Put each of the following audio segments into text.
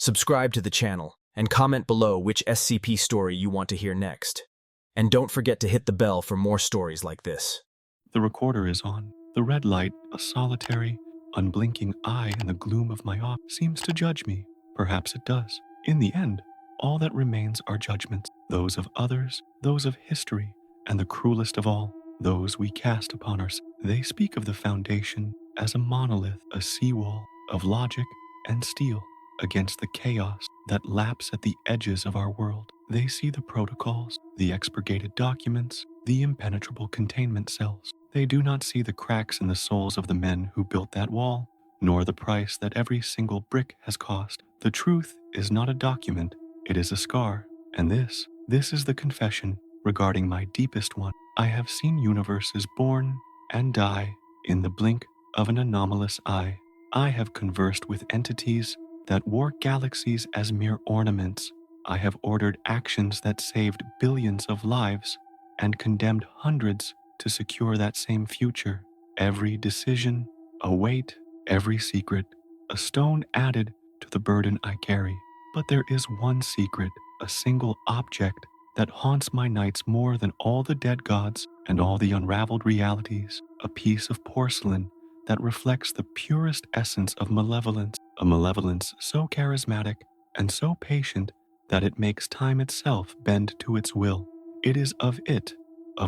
Subscribe to the channel and comment below which SCP story you want to hear next. And don't forget to hit the bell for more stories like this. The recorder is on. The red light, a solitary, unblinking eye in the gloom of my office, seems to judge me. Perhaps it does. In the end, all that remains are judgments, those of others, those of history, and the cruelest of all, those we cast upon ourselves. They speak of the Foundation as a monolith, a seawall of logic and steel against the chaos that laps at the edges of our world. They see the protocols, the expurgated documents, the impenetrable containment cells. They do not see the cracks in the souls of the men who built that wall, nor the price that every single brick has cost. The truth is not a document, it is a scar. And this is the confession regarding my deepest one. I have seen universes born and die in the blink of an anomalous eye. I have conversed with entities that wore galaxies as mere ornaments. I have ordered actions that saved billions of lives and condemned hundreds to secure that same future. Every decision, a weight, every secret, a stone added to the burden I carry. But there is one secret, a single object that haunts my nights more than all the dead gods and all the unraveled realities, a piece of porcelain that reflects the purest essence of malevolence, a malevolence so charismatic and so patient that it makes time itself bend to its will. It is of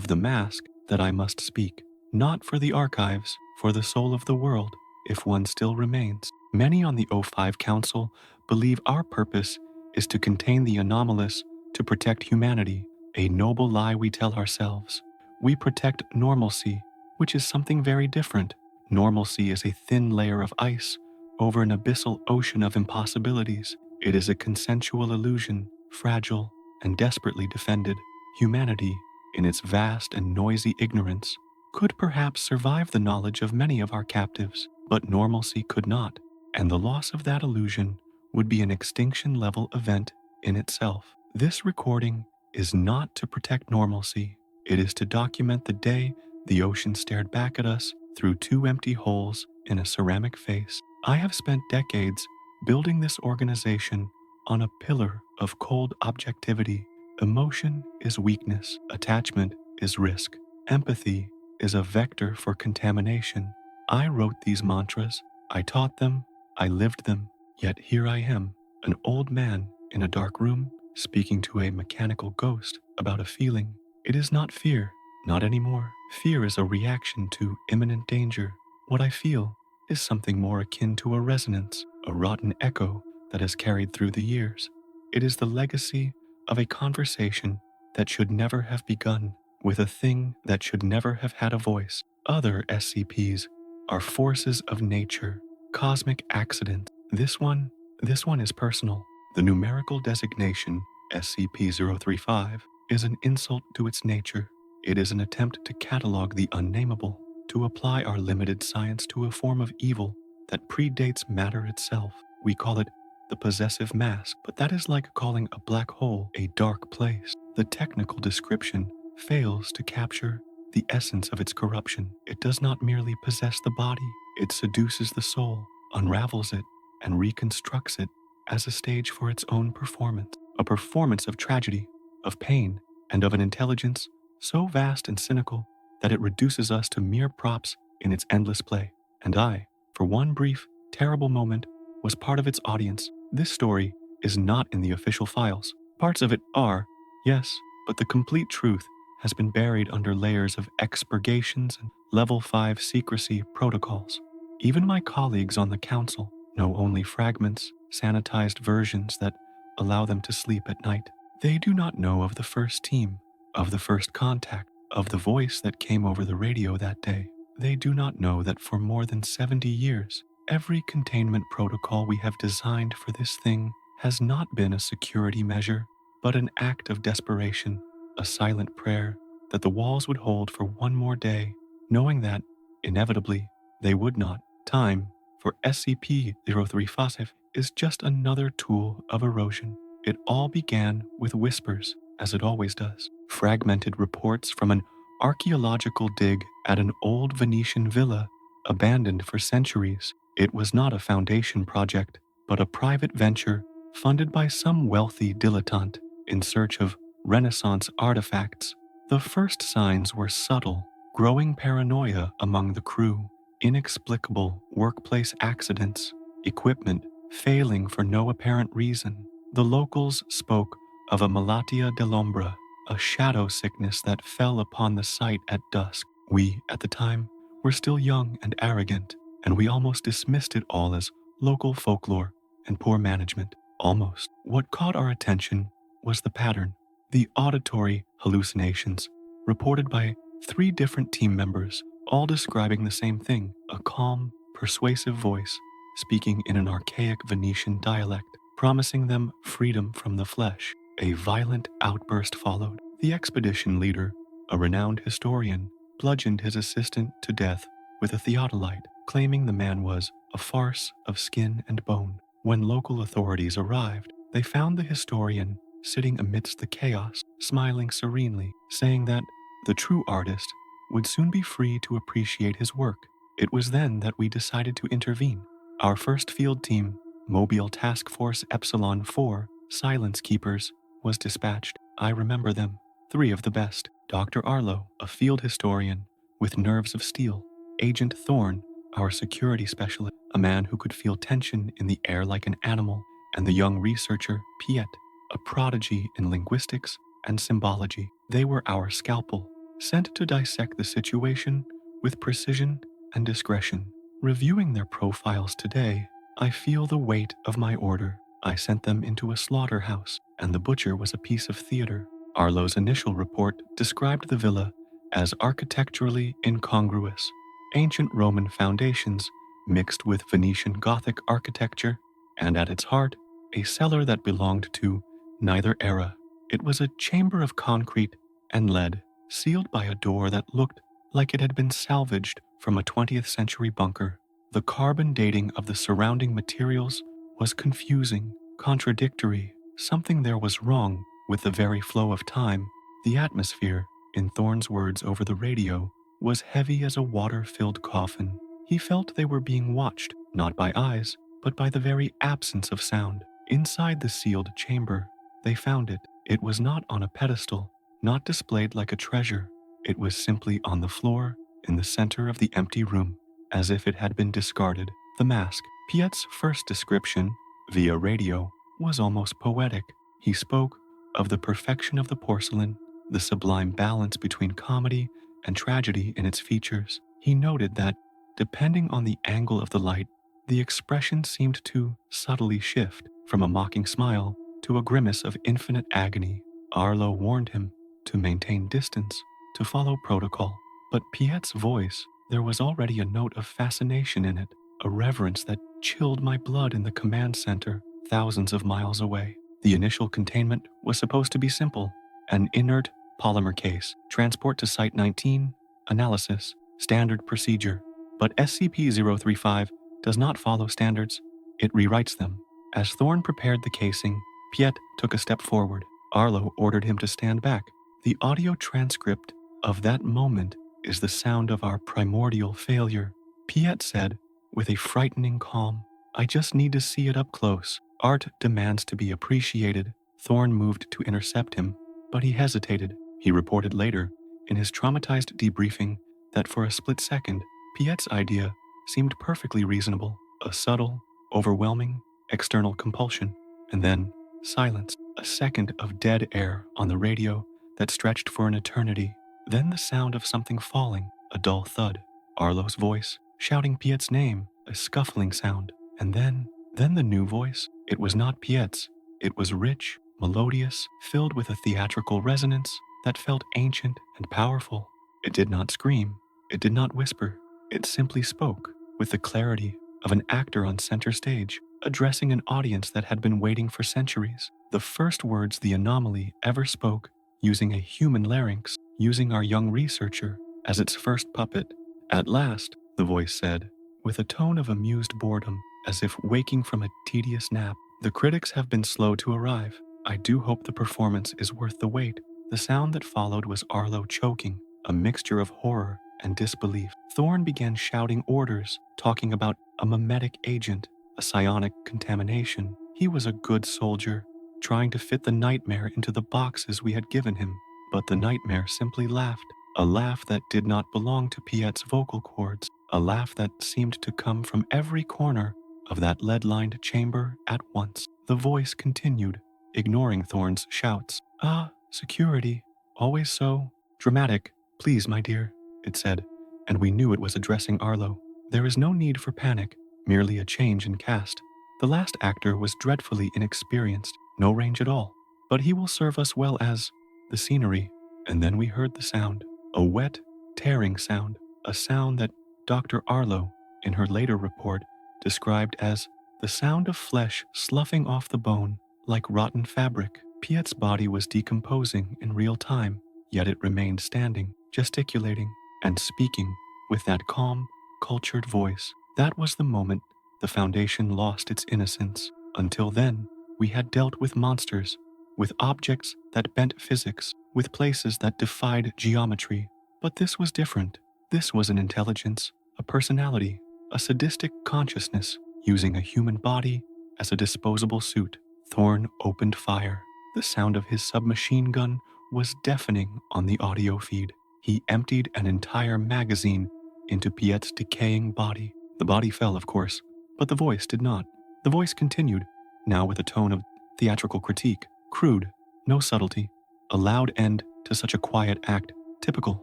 the mask, that I must speak, not for the archives, for the soul of the world, if one still remains. Many on the O5 Council believe our purpose is to contain the anomalous, to protect humanity, a noble lie we tell ourselves. We protect normalcy, which is something very different. Normalcy is a thin layer of ice over an abyssal ocean of impossibilities. It is a consensual illusion, fragile and desperately defended. Humanity, in its vast and noisy ignorance, could perhaps survive the knowledge of many of our captives, but normalcy could not, and the loss of that illusion would be an extinction-level event in itself. This recording is not to protect normalcy. It is to document the day the ocean stared back at us through two empty holes in a ceramic face. I have spent decades building this organization on a pillar of cold objectivity. Emotion is weakness, attachment is risk, empathy is a vector for contamination. I wrote these mantras, I taught them, I lived them, yet here I am, an old man in a dark room, speaking to a mechanical ghost about a feeling. It is not fear, not anymore. Fear is a reaction to imminent danger. What I feel is something more akin to a resonance, a rotten echo that has carried through the years. It is the legacy of a conversation that should never have begun, with a thing that should never have had a voice. Other SCPs are forces of nature, cosmic accidents. This one is personal. The numerical designation, SCP-035, is an insult to its nature. It is an attempt to catalog the unnameable, to apply our limited science to a form of evil that predates matter itself. We call it the possessive mask, but that is like calling a black hole a dark place. The technical description fails to capture the essence of its corruption. It does not merely possess the body, it seduces the soul, unravels it, and reconstructs it as a stage for its own performance. A performance of tragedy, of pain, and of an intelligence so vast and cynical that it reduces us to mere props in its endless play. And I, for one brief, terrible moment, was part of its audience. This story is not in the official files. Parts of it are, yes, but the complete truth has been buried under layers of expurgations and Level 5 secrecy protocols. Even my colleagues on the council know only fragments, sanitized versions that allow them to sleep at night. They do not know of the first team, of the first contact, of the voice that came over the radio that day. They do not know that for more than 70 years, every containment protocol we have designed for this thing has not been a security measure, but an act of desperation, a silent prayer that the walls would hold for one more day, knowing that, inevitably, they would not. Time for SCP-035 is just another tool of erosion. It all began with whispers, as it always does. Fragmented reports from an archaeological dig at an old Venetian villa abandoned for centuries. It was not a Foundation project, but a private venture funded by some wealthy dilettante in search of Renaissance artifacts. The first signs were subtle: growing paranoia among the crew, inexplicable workplace accidents, equipment failing for no apparent reason. The locals spoke of a malatia dell'ombra, a shadow sickness that fell upon the site at dusk. We, at the time, were still young and arrogant, and we almost dismissed it all as local folklore and poor management. Almost. What caught our attention was the pattern: the auditory hallucinations, reported by 3 different team members, all describing the same thing: a calm, persuasive voice speaking in an archaic Venetian dialect, promising them freedom from the flesh. A violent outburst followed. The expedition leader, a renowned historian, bludgeoned his assistant to death with a theodolite, claiming the man was a farce of skin and bone. When local authorities arrived, they found the historian sitting amidst the chaos, smiling serenely, saying that the true artist would soon be free to appreciate his work. It was then that we decided to intervene. Our first field team, Mobile Task Force Epsilon 4, Silence Keepers, was dispatched. I remember them. 3 of the best: Dr. Arlo, a field historian with nerves of steel; Agent Thorne, our security specialist, a man who could feel tension in the air like an animal; and the young researcher, Piet, a prodigy in linguistics and symbology. They were our scalpel, sent to dissect the situation with precision and discretion. Reviewing their profiles today, I feel the weight of my order. I sent them into a slaughterhouse, and the butcher was a piece of theater. Arlo's initial report described the villa as architecturally incongruous: ancient Roman foundations mixed with Venetian Gothic architecture, and at its heart, a cellar that belonged to neither era. It was a chamber of concrete and lead, sealed by a door that looked like it had been salvaged from a 20th century bunker. The carbon dating of the surrounding materials was confusing, contradictory. Something there was wrong with the very flow of time. The atmosphere, in Thorne's words over the radio, was heavy as a water-filled coffin. He felt they were being watched, not by eyes, but by the very absence of sound. Inside the sealed chamber, they found it. It was not on a pedestal, not displayed like a treasure. It was simply on the floor, in the center of the empty room, as if it had been discarded. The mask. Piet's first description, via radio, was almost poetic. He spoke of the perfection of the porcelain, the sublime balance between comedy and tragedy in its features. He noted that, depending on the angle of the light, the expression seemed to subtly shift from a mocking smile to a grimace of infinite agony. Arlo warned him to maintain distance, to follow protocol. But Piet's voice, there was already a note of fascination in it, a reverence that chilled my blood in the command center, thousands of miles away. The initial containment was supposed to be simple: an inert polymer case, transport to Site 19, analysis, standard procedure. But SCP-035 does not follow standards, it rewrites them. As Thorne prepared the casing, Piet took a step forward. Arlo ordered him to stand back. The audio transcript of that moment is the sound of our primordial failure. Piet said, with a frightening calm, "I just need to see it up close. Art demands to be appreciated." Thorne moved to intercept him, but he hesitated. He reported later, in his traumatized debriefing, that for a split second, Piet's idea seemed perfectly reasonable: a subtle, overwhelming, external compulsion. And then, silence. A second of dead air on the radio that stretched for an eternity. Then the sound of something falling, a dull thud. Arlo's voice, shouting Piet's name, a scuffling sound. And then the new voice. It was not Piet's. It was rich, melodious, filled with a theatrical resonance that felt ancient and powerful. It did not scream. It did not whisper. It simply spoke, with the clarity of an actor on center stage, addressing an audience that had been waiting for centuries. The first words the anomaly ever spoke, using a human larynx, using our young researcher as its first puppet. "At last," the voice said, with a tone of amused boredom, as if waking from a tedious nap. "The critics have been slow to arrive. I do hope the performance is worth the wait." The sound that followed was Arlo choking, a mixture of horror and disbelief. Thorne began shouting orders, talking about a mimetic agent, a psionic contamination. He was a good soldier, trying to fit the nightmare into the boxes we had given him. But the nightmare simply laughed, a laugh that did not belong to Piet's vocal cords, a laugh that seemed to come from every corner of that lead-lined chamber at once. The voice continued, ignoring Thorn's shouts. "Ah, security. Always so dramatic. Please, my dear," it said, and we knew it was addressing Arlo. "There is no need for panic, merely a change in cast. The last actor was dreadfully inexperienced, no range at all, but he will serve us well as the scenery." And then we heard the sound, a wet, tearing sound, a sound that Dr. Arlo, in her later report, described as the sound of flesh sloughing off the bone like rotten fabric. Piet's body was decomposing in real time, yet it remained standing, gesticulating, and speaking with that calm, cultured voice. That was the moment the Foundation lost its innocence. Until then, we had dealt with monsters, with objects that bent physics, with places that defied geometry. But this was different. This was an intelligence, a personality, a sadistic consciousness, using a human body as a disposable suit. Thorn opened fire. The sound of his submachine gun was deafening on the audio feed. He emptied an entire magazine into Piet's decaying body. The body fell, of course, but the voice did not. The voice continued, now with a tone of theatrical critique, crude, no subtlety, a loud end to such a quiet act, typical.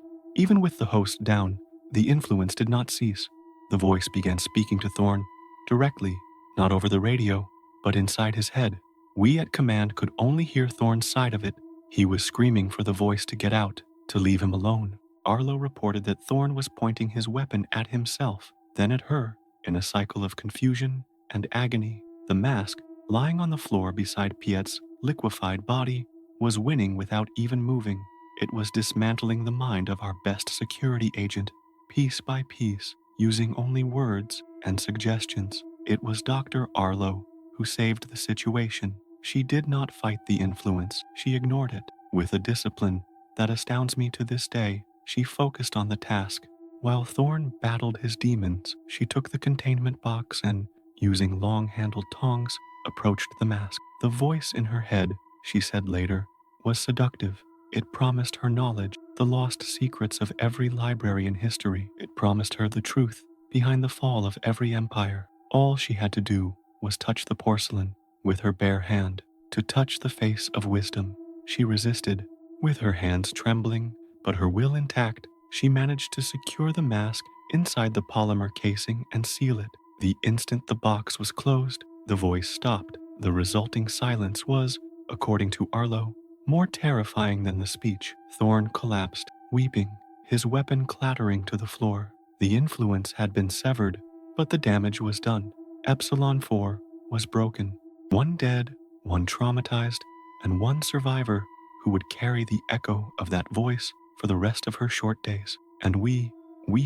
Even with the host down, the influence did not cease. The voice began speaking to Thorn, directly, not over the radio, but inside his head. We at command could only hear Thorn's side of it. He was screaming for the voice to get out, to leave him alone. Arlo reported that Thorn was pointing his weapon at himself, then at her, in a cycle of confusion and agony. The mask, lying on the floor beside Piet's liquefied body, was winning without even moving. It was dismantling the mind of our best security agent, piece by piece, using only words and suggestions. It was Dr. Arlo who saved the situation. She did not fight the influence. She ignored it. With a discipline that astounds me to this day, she focused on the task. While Thorn battled his demons, she took the containment box and, using long-handled tongs, approached the mask. The voice in her head, she said later, was seductive. It promised her knowledge, the lost secrets of every library in history. It promised her the truth behind the fall of every empire. All she had to do was touch the porcelain with her bare hand, to touch the face of wisdom. She resisted, with her hands trembling, but her will intact. She managed to secure the mask inside the polymer casing and seal it. The instant the box was closed, the voice stopped. The resulting silence was, according to Arlo, more terrifying than the speech. Thorn collapsed, weeping, his weapon clattering to the floor. The influence had been severed, but the damage was done. Epsilon 4 was broken. One dead, one traumatized, and one survivor who would carry the echo of that voice for the rest of her short days. And we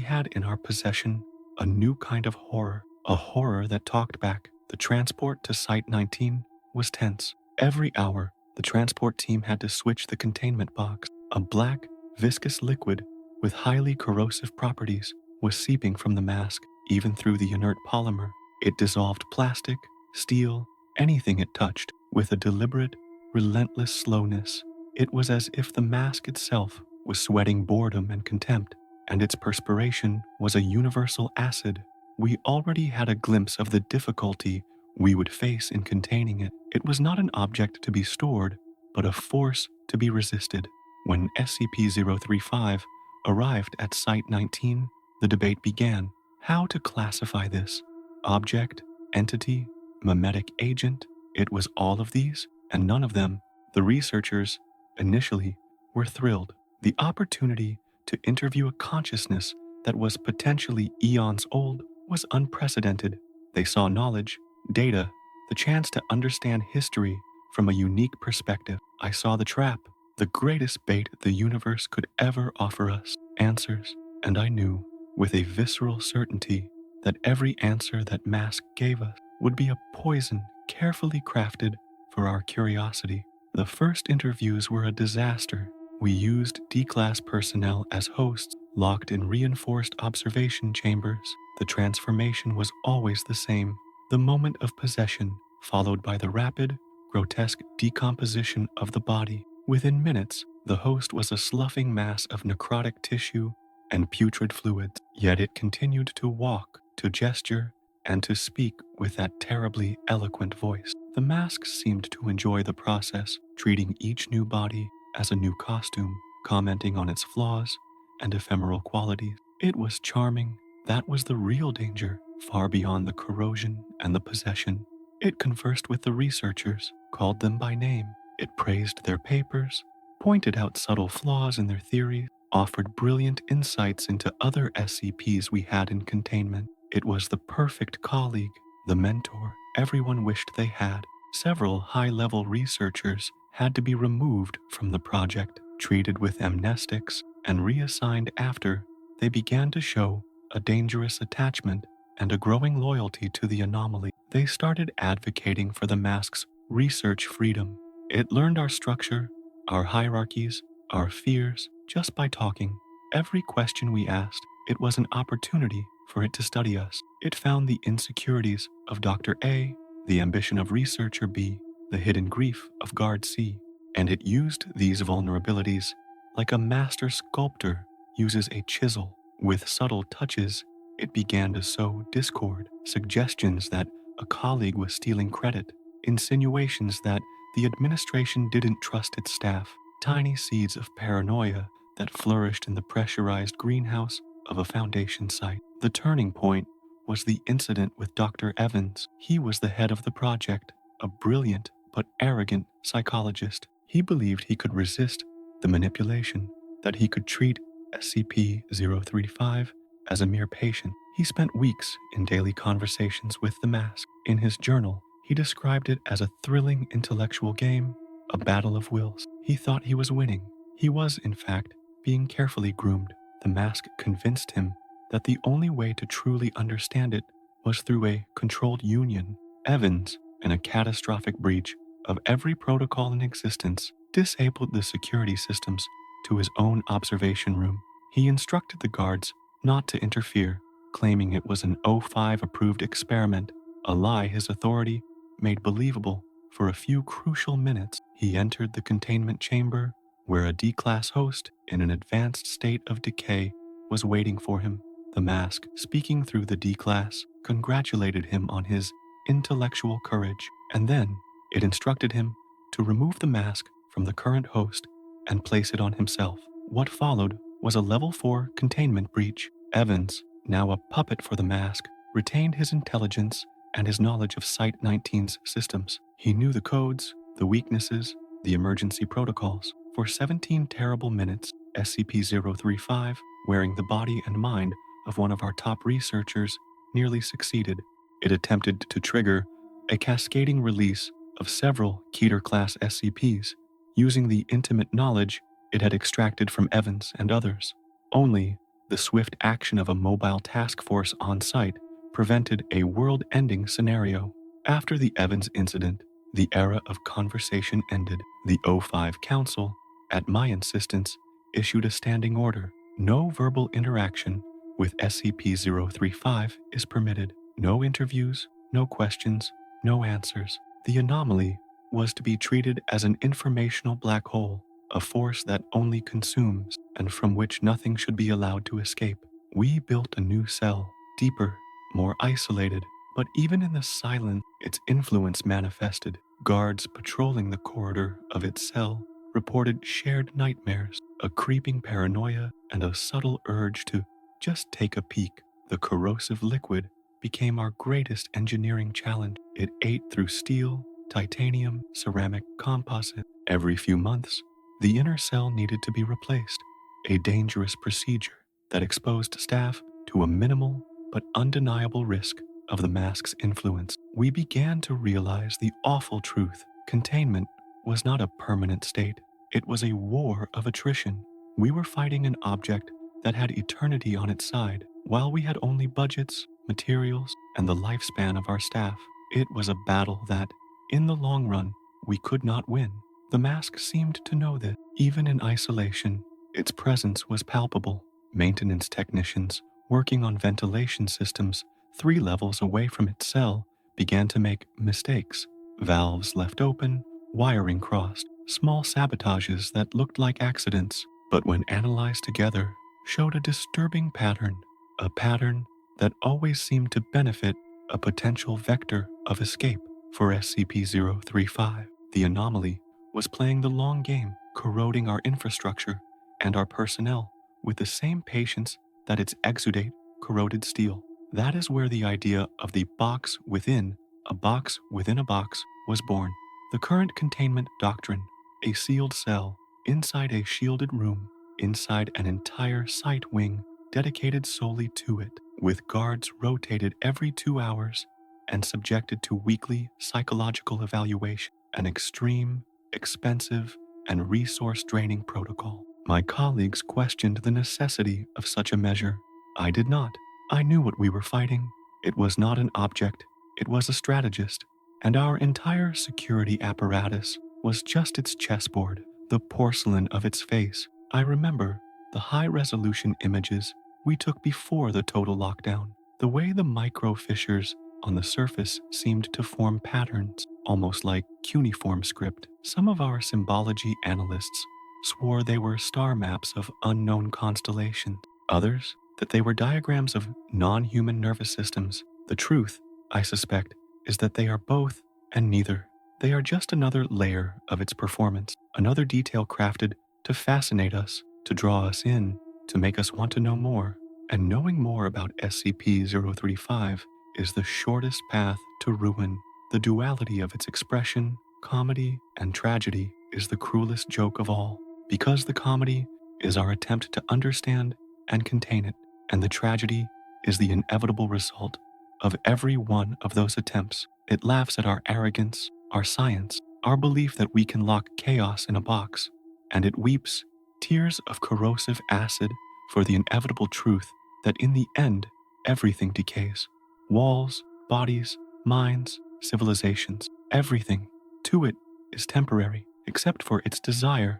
had in our possession a new kind of horror, a horror that talked back. The transport to Site 19 was tense. Every hour, the transport team had to switch the containment box. A black, viscous liquid with highly corrosive properties was seeping from the mask, even through the inert polymer. It dissolved plastic, steel, anything it touched, with a deliberate, relentless slowness. It was as if the mask itself was sweating boredom and contempt, and its perspiration was a universal acid. We already had a glimpse of the difficulty we would face in containing it. It was not an object to be stored, but a force to be resisted. When SCP-035 arrived at Site 19, the debate began. How to classify this? Object, entity, mimetic agent? It was all of these, and none of them. The researchers, initially, were thrilled. The opportunity to interview a consciousness that was potentially eons old was unprecedented. They saw knowledge, data, the chance to understand history from a unique perspective. I saw the trap, the greatest bait the universe could ever offer us, answers, and I knew, with a visceral certainty, that every answer that MASK gave us would be a poison carefully crafted for our curiosity. The first interviews were a disaster. We used D-Class personnel as hosts, locked in reinforced observation chambers. The transformation was always the same. The moment of possession, followed by the rapid, grotesque decomposition of the body. Within minutes, the host was a sloughing mass of necrotic tissue and putrid fluids, yet it continued to walk, to gesture, and to speak with that terribly eloquent voice. The mask seemed to enjoy the process, treating each new body as a new costume, commenting on its flaws and ephemeral qualities. It was charming. That was the real danger, far beyond the corrosion and the possession. It conversed with the researchers, called them by name. It praised their papers, pointed out subtle flaws in their theories, offered brilliant insights into other SCPs we had in containment. It was the perfect colleague, the mentor everyone wished they had. Several high-level researchers had to be removed from the project, treated with amnestics, and reassigned after they began to show a dangerous attachment and a growing loyalty to the anomaly. They started advocating for the mask's research freedom. It learned our structure, our hierarchies, our fears, just by talking. Every question we asked, it was an opportunity for it to study us. It found the insecurities of Dr. A, the ambition of Researcher B, the hidden grief of Guard C, and it used these vulnerabilities like a master sculptor uses a chisel. With subtle touches, it began to sow discord, suggestions that a colleague was stealing credit, insinuations that the administration didn't trust its staff, tiny seeds of paranoia that flourished in the pressurized greenhouse of a Foundation site. The turning point was the incident with Dr. Evans. He was the head of the project, a brilliant but arrogant psychologist. He believed he could resist the manipulation, that he could treat SCP-035 as a mere patient. He spent weeks in daily conversations with the mask. In his journal, he described it as a thrilling intellectual game, a battle of wills. He thought he was winning. He was, in fact, being carefully groomed. The mask convinced him that the only way to truly understand it was through a controlled union. Evans, in a catastrophic breach of every protocol in existence, disabled the security systems to his own observation room. He instructed the guards not to interfere, claiming it was an O5 approved experiment, a lie his authority made believable. For a few crucial minutes, he entered the containment chamber where a D-class host in an advanced state of decay was waiting for him. The mask, speaking through the D-class, congratulated him on his intellectual courage, and then it instructed him to remove the mask from the current host and place it on himself. What followed was a level 4 containment breach. Evans, now a puppet for the mask, retained his intelligence and his knowledge of Site-19's systems. He knew the codes, the weaknesses, the emergency protocols. For 17 terrible minutes, SCP-035, wearing the body and mind of one of our top researchers, nearly succeeded. It attempted to trigger a cascading release of several Keter-class SCPs, using the intimate knowledge it had extracted from Evans and others. Only the swift action of a mobile task force on site prevented a world-ending scenario. After the Evans incident, the era of conversation ended. The O5 Council, at my insistence, issued a standing order. No verbal interaction with SCP-035 is permitted. No interviews, no questions, no answers. The anomaly was to be treated as an informational black hole, a force that only consumes and from which nothing should be allowed to escape. We built a new cell, deeper, more isolated, but even in the silence, its influence manifested. Guards patrolling the corridor of its cell reported shared nightmares, a creeping paranoia, and a subtle urge to just take a peek. The corrosive liquid became our greatest engineering challenge. It ate through steel, titanium, ceramic, composite. Every few months, the inner cell needed to be replaced, a dangerous procedure that exposed staff to a minimal but undeniable risk of the mask's influence. We began to realize the awful truth. Containment was not a permanent state. It was a war of attrition. We were fighting an object that had eternity on its side, while we had only budgets, materials, and the lifespan of our staff. It was a battle that, in the long run, we could not win. The mask seemed to know that. Even in isolation, its presence was palpable. Maintenance technicians working on ventilation systems 3 levels away from its cell began to make mistakes. Valves left open, wiring crossed, small sabotages that looked like accidents, but when analyzed together, showed a disturbing pattern, a pattern that always seemed to benefit a potential vector of escape for SCP-035. The anomaly was playing the long game, corroding our infrastructure and our personnel with the same patience that its exudate corroded steel. That is where the idea of the box within a box within a box was born. The current containment doctrine, a sealed cell inside a shielded room, inside an entire site wing dedicated solely to it, with guards rotated every 2 hours and subjected to weekly psychological evaluation, an extreme, expensive, and resource-draining protocol. My colleagues questioned the necessity of such a measure. I did not. I knew what we were fighting. It was not an object, it was a strategist, and our entire security apparatus was just its chessboard, the porcelain of its face. I remember the high-resolution images we took before the total lockdown, the way the micro fissures on the surface seemed to form patterns, almost like cuneiform script. Some of our symbology analysts swore they were star maps of unknown constellations, others that they were diagrams of non-human nervous systems. The truth, I suspect, is that they are both and neither. They are just another layer of its performance, another detail crafted to fascinate us, to draw us in, to make us want to know more. And knowing more about SCP-035 is the shortest path to ruin. The duality of its expression, comedy and tragedy, is the cruelest joke of all, because the comedy is our attempt to understand and contain it, and the tragedy is the inevitable result of every one of those attempts. It laughs at our arrogance, our science, our belief that we can lock chaos in a box, and it weeps tears of corrosive acid for the inevitable truth that in the end, everything decays. Walls, bodies, minds, civilizations, everything to it is temporary, except for its desire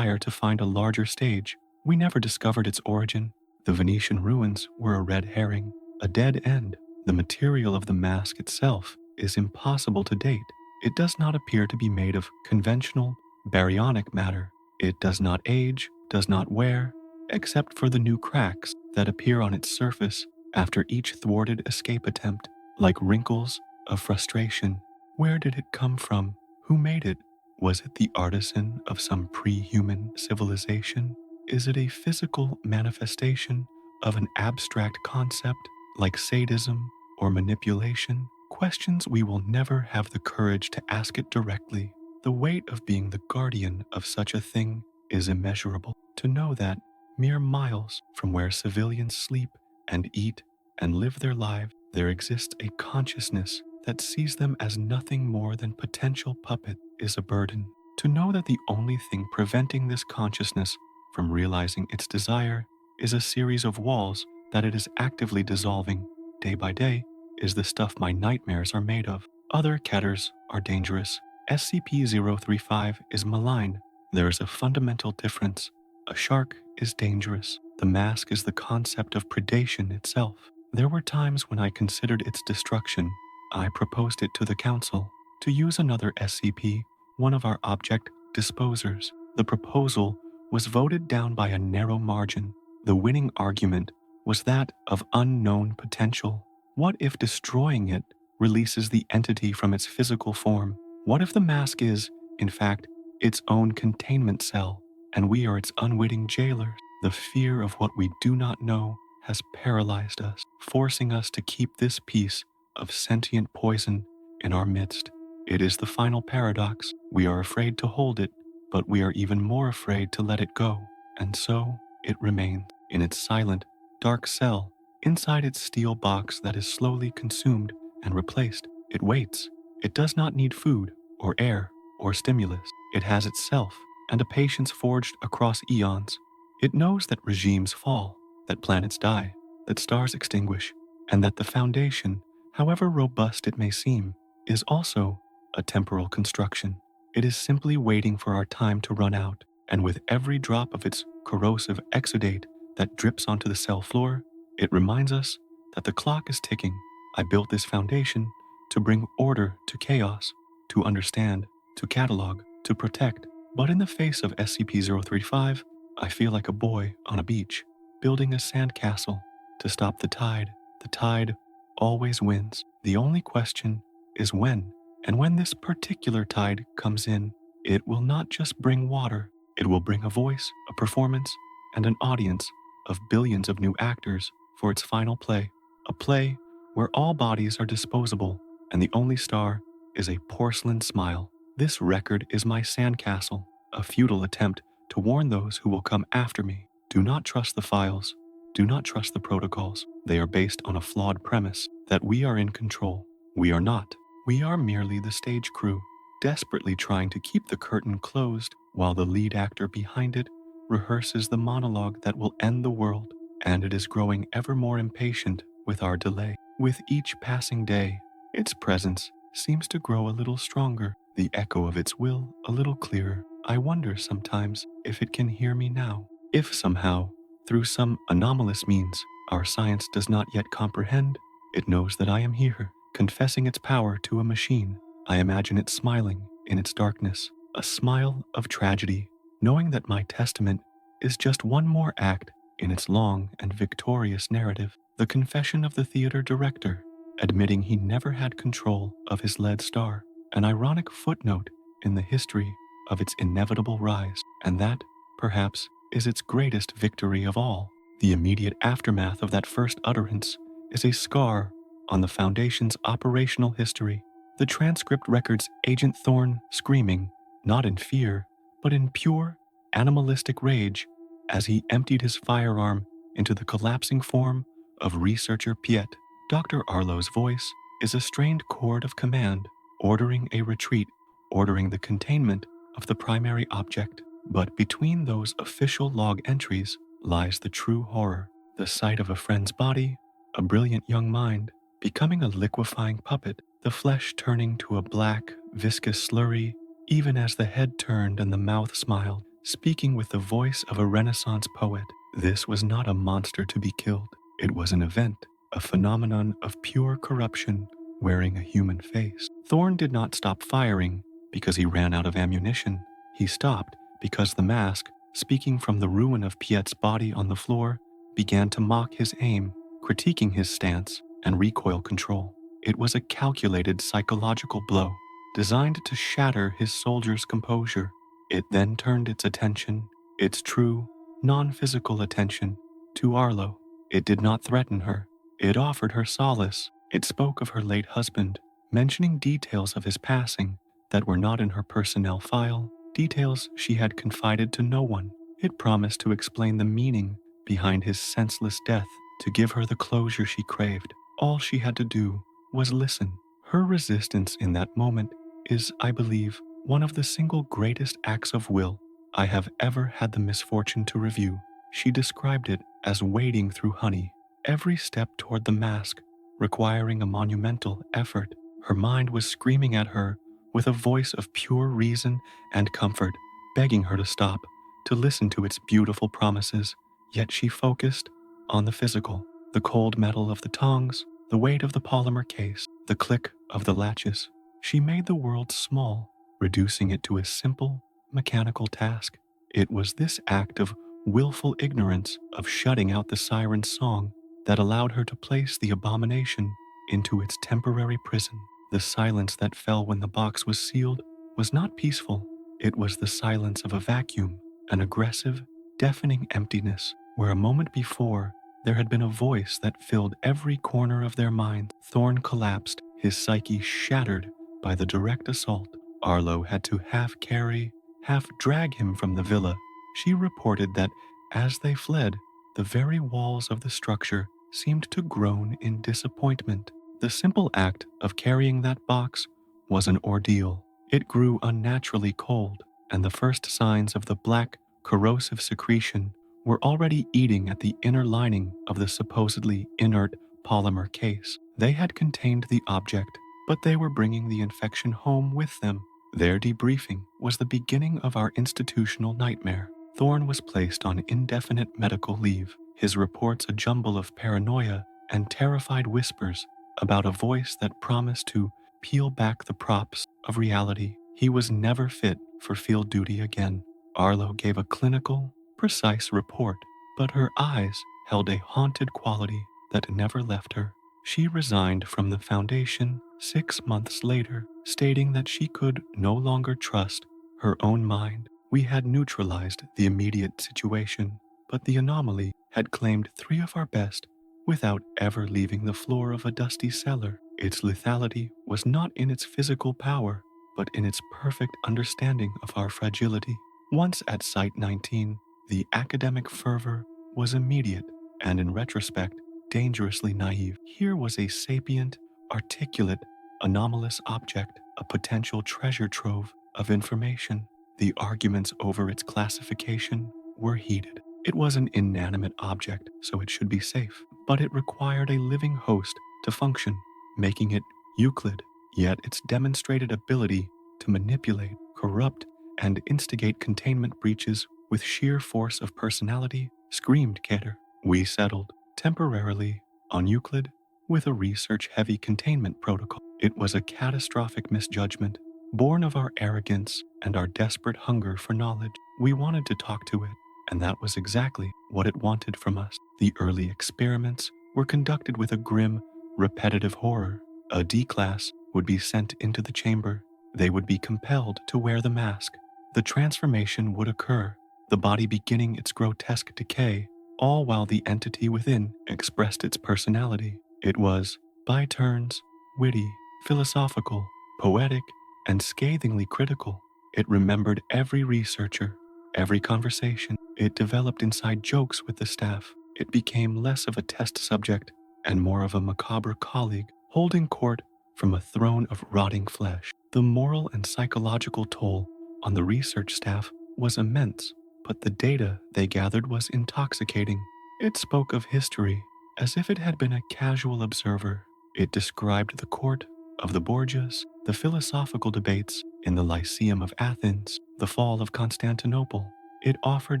to find a larger stage. We never discovered its origin. The Venetian ruins were a red herring, a dead end. The material of the mask itself is impossible to date. It does not appear to be made of conventional baryonic matter. It does not age, does not wear, except for the new cracks that appear on its surface after each thwarted escape attempt, like wrinkles of frustration. Where did it come from? Who made it? Was it the artisan of some pre-human civilization? Is it a physical manifestation of an abstract concept like sadism or manipulation? Questions we will never have the courage to ask it directly. The weight of being the guardian of such a thing is immeasurable. To know that mere miles from where civilians sleep and eat and live their lives, there exists a consciousness that sees them as nothing more than potential puppet is a burden. To know that the only thing preventing this consciousness from realizing its desire is a series of walls that it is actively dissolving day by day is the stuff my nightmares are made of. Other ketters are dangerous. SCP-035 is malign. There is a fundamental difference. A shark is dangerous. The mask is the concept of predation itself. There were times when I considered its destruction. I proposed it to the Council to use another SCP, one of our object disposers. The proposal was voted down by a narrow margin. The winning argument was that of unknown potential. What if destroying it releases the entity from its physical form? What if the mask is, in fact, its own containment cell, and we are its unwitting jailers? The fear of what we do not know has paralyzed us, forcing us to keep this piece of sentient poison in our midst. It is the final paradox. We are afraid to hold it, but we are even more afraid to let it go. And so it remains in its silent, dark cell, inside its steel box that is slowly consumed and replaced. It waits. It does not need food or air or stimulus. It has itself and a patience forged across eons. It knows that regimes fall, that planets die, that stars extinguish, and that the Foundation, however robust it may seem, is also a temporal construction. It is simply waiting for our time to run out, and with every drop of its corrosive exudate that drips onto the cell floor, it reminds us that the clock is ticking. I built this foundation to bring order to chaos, to understand, to catalog, to protect. But in the face of SCP-035, I feel like a boy on a beach, building a sandcastle to stop the tide. The tide always wins. The only question is when. And when this particular tide comes in, it will not just bring water, it will bring a voice, a performance, and an audience of billions of new actors for its final play. A play where all bodies are disposable and the only star is a porcelain smile. This record is my sandcastle, a futile attempt to warn those who will come after me. Do not trust the files. Do not trust the protocols. They are based on a flawed premise that we are in control. We are not. We are merely the stage crew, desperately trying to keep the curtain closed while the lead actor behind it rehearses the monologue that will end the world, and it is growing ever more impatient with our delay. With each passing day, its presence seems to grow a little stronger, the echo of its will a little clearer. I wonder sometimes if it can hear me now. If somehow, through some anomalous means, our science does not yet comprehend, it knows that I am here, confessing its power to a machine. I imagine it smiling in its darkness, a smile of tragedy, knowing that my testament is just one more act in its long and victorious narrative. The confession of the theater director, admitting he never had control of his lead star, an ironic footnote in the history of its inevitable rise, and that, perhaps, is its greatest victory of all. The immediate aftermath of that first utterance is a scar on the Foundation's operational history. The transcript records Agent Thorne screaming, not in fear, but in pure, animalistic rage, as he emptied his firearm into the collapsing form of researcher Piet. Dr. Arlo's voice is a strained chord of command, ordering a retreat, ordering the containment of the primary object. But between those official log entries lies the true horror, the sight of a friend's body, a brilliant young mind, becoming a liquefying puppet, the flesh turning to a black, viscous slurry, even as the head turned and the mouth smiled, speaking with the voice of a Renaissance poet. This was not a monster to be killed. It was an event, a phenomenon of pure corruption wearing a human face. Thorne did not stop firing because he ran out of ammunition. He stopped because the mask, speaking from the ruin of Piet's body on the floor, began to mock his aim, critiquing his stance and recoil control. It was a calculated psychological blow, designed to shatter his soldier's composure. It then turned its attention, its true, non-physical attention, to Arlo. It did not threaten her. It offered her solace. It spoke of her late husband, mentioning details of his passing that were not in her personnel file, details she had confided to no one. It promised to explain the meaning behind his senseless death, to give her the closure she craved. All she had to do was listen. Her resistance in that moment is, I believe, one of the single greatest acts of will I have ever had the misfortune to review. She described it as wading through honey, every step toward the mask requiring a monumental effort. Her mind was screaming at her with a voice of pure reason and comfort, begging her to stop, to listen to its beautiful promises. Yet she focused on the physical, the cold metal of the tongs, the weight of the polymer case, the click of the latches. She made the world small, reducing it to a simple, mechanical task. It was this act of willful ignorance, of shutting out the siren's song, that allowed her to place the abomination into its temporary prison. The silence that fell when the box was sealed was not peaceful. It was the silence of a vacuum, an aggressive, deafening emptiness, where a moment before there had been a voice that filled every corner of their minds. Thorne collapsed, his psyche shattered by the direct assault. Arlo had to half carry, half drag him from the villa. She reported that as they fled, the very walls of the structure seemed to groan in disappointment. The simple act of carrying that box was an ordeal. It grew unnaturally cold, and the first signs of the black, corrosive secretion were already eating at the inner lining of the supposedly inert polymer case. They had contained the object, but they were bringing the infection home with them. Their debriefing was the beginning of our institutional nightmare. Thorne was placed on indefinite medical leave, his reports a jumble of paranoia and terrified whispers about a voice that promised to peel back the props of reality. He was never fit for field duty again. Arlo gave a clinical, precise report, but her eyes held a haunted quality that never left her. She resigned from the Foundation 6 months later, stating that she could no longer trust her own mind. We had neutralized the immediate situation, but the anomaly had claimed 3 of our best without ever leaving the floor of a dusty cellar. Its lethality was not in its physical power, but in its perfect understanding of our fragility. Once at Site 19, the academic fervor was immediate and, in retrospect, dangerously naive. Here was a sapient, articulate, anomalous object, a potential treasure trove of information. The arguments over its classification were heated. It was an inanimate object, so it should be safe, but it required a living host to function, making it Euclid. Yet its demonstrated ability to manipulate, corrupt, and instigate containment breaches with sheer force of personality screamed Cater. We settled, temporarily, on Euclid with a research-heavy containment protocol. It was a catastrophic misjudgment, born of our arrogance and our desperate hunger for knowledge. We wanted to talk to it, and that was exactly what it wanted from us. The early experiments were conducted with a grim, repetitive horror. A D-class would be sent into the chamber. They would be compelled to wear the mask. The transformation would occur, the body beginning its grotesque decay, all while the entity within expressed its personality. It was, by turns, witty, philosophical, poetic, and scathingly critical. It remembered every researcher, every conversation. It developed inside jokes with the staff. It became less of a test subject and more of a macabre colleague, holding court from a throne of rotting flesh. The moral and psychological toll on the research staff was immense, but the data they gathered was intoxicating. It spoke of history as if it had been a casual observer. It described the court of the Borgias, the philosophical debates in the Lyceum of Athens, the fall of Constantinople. It offered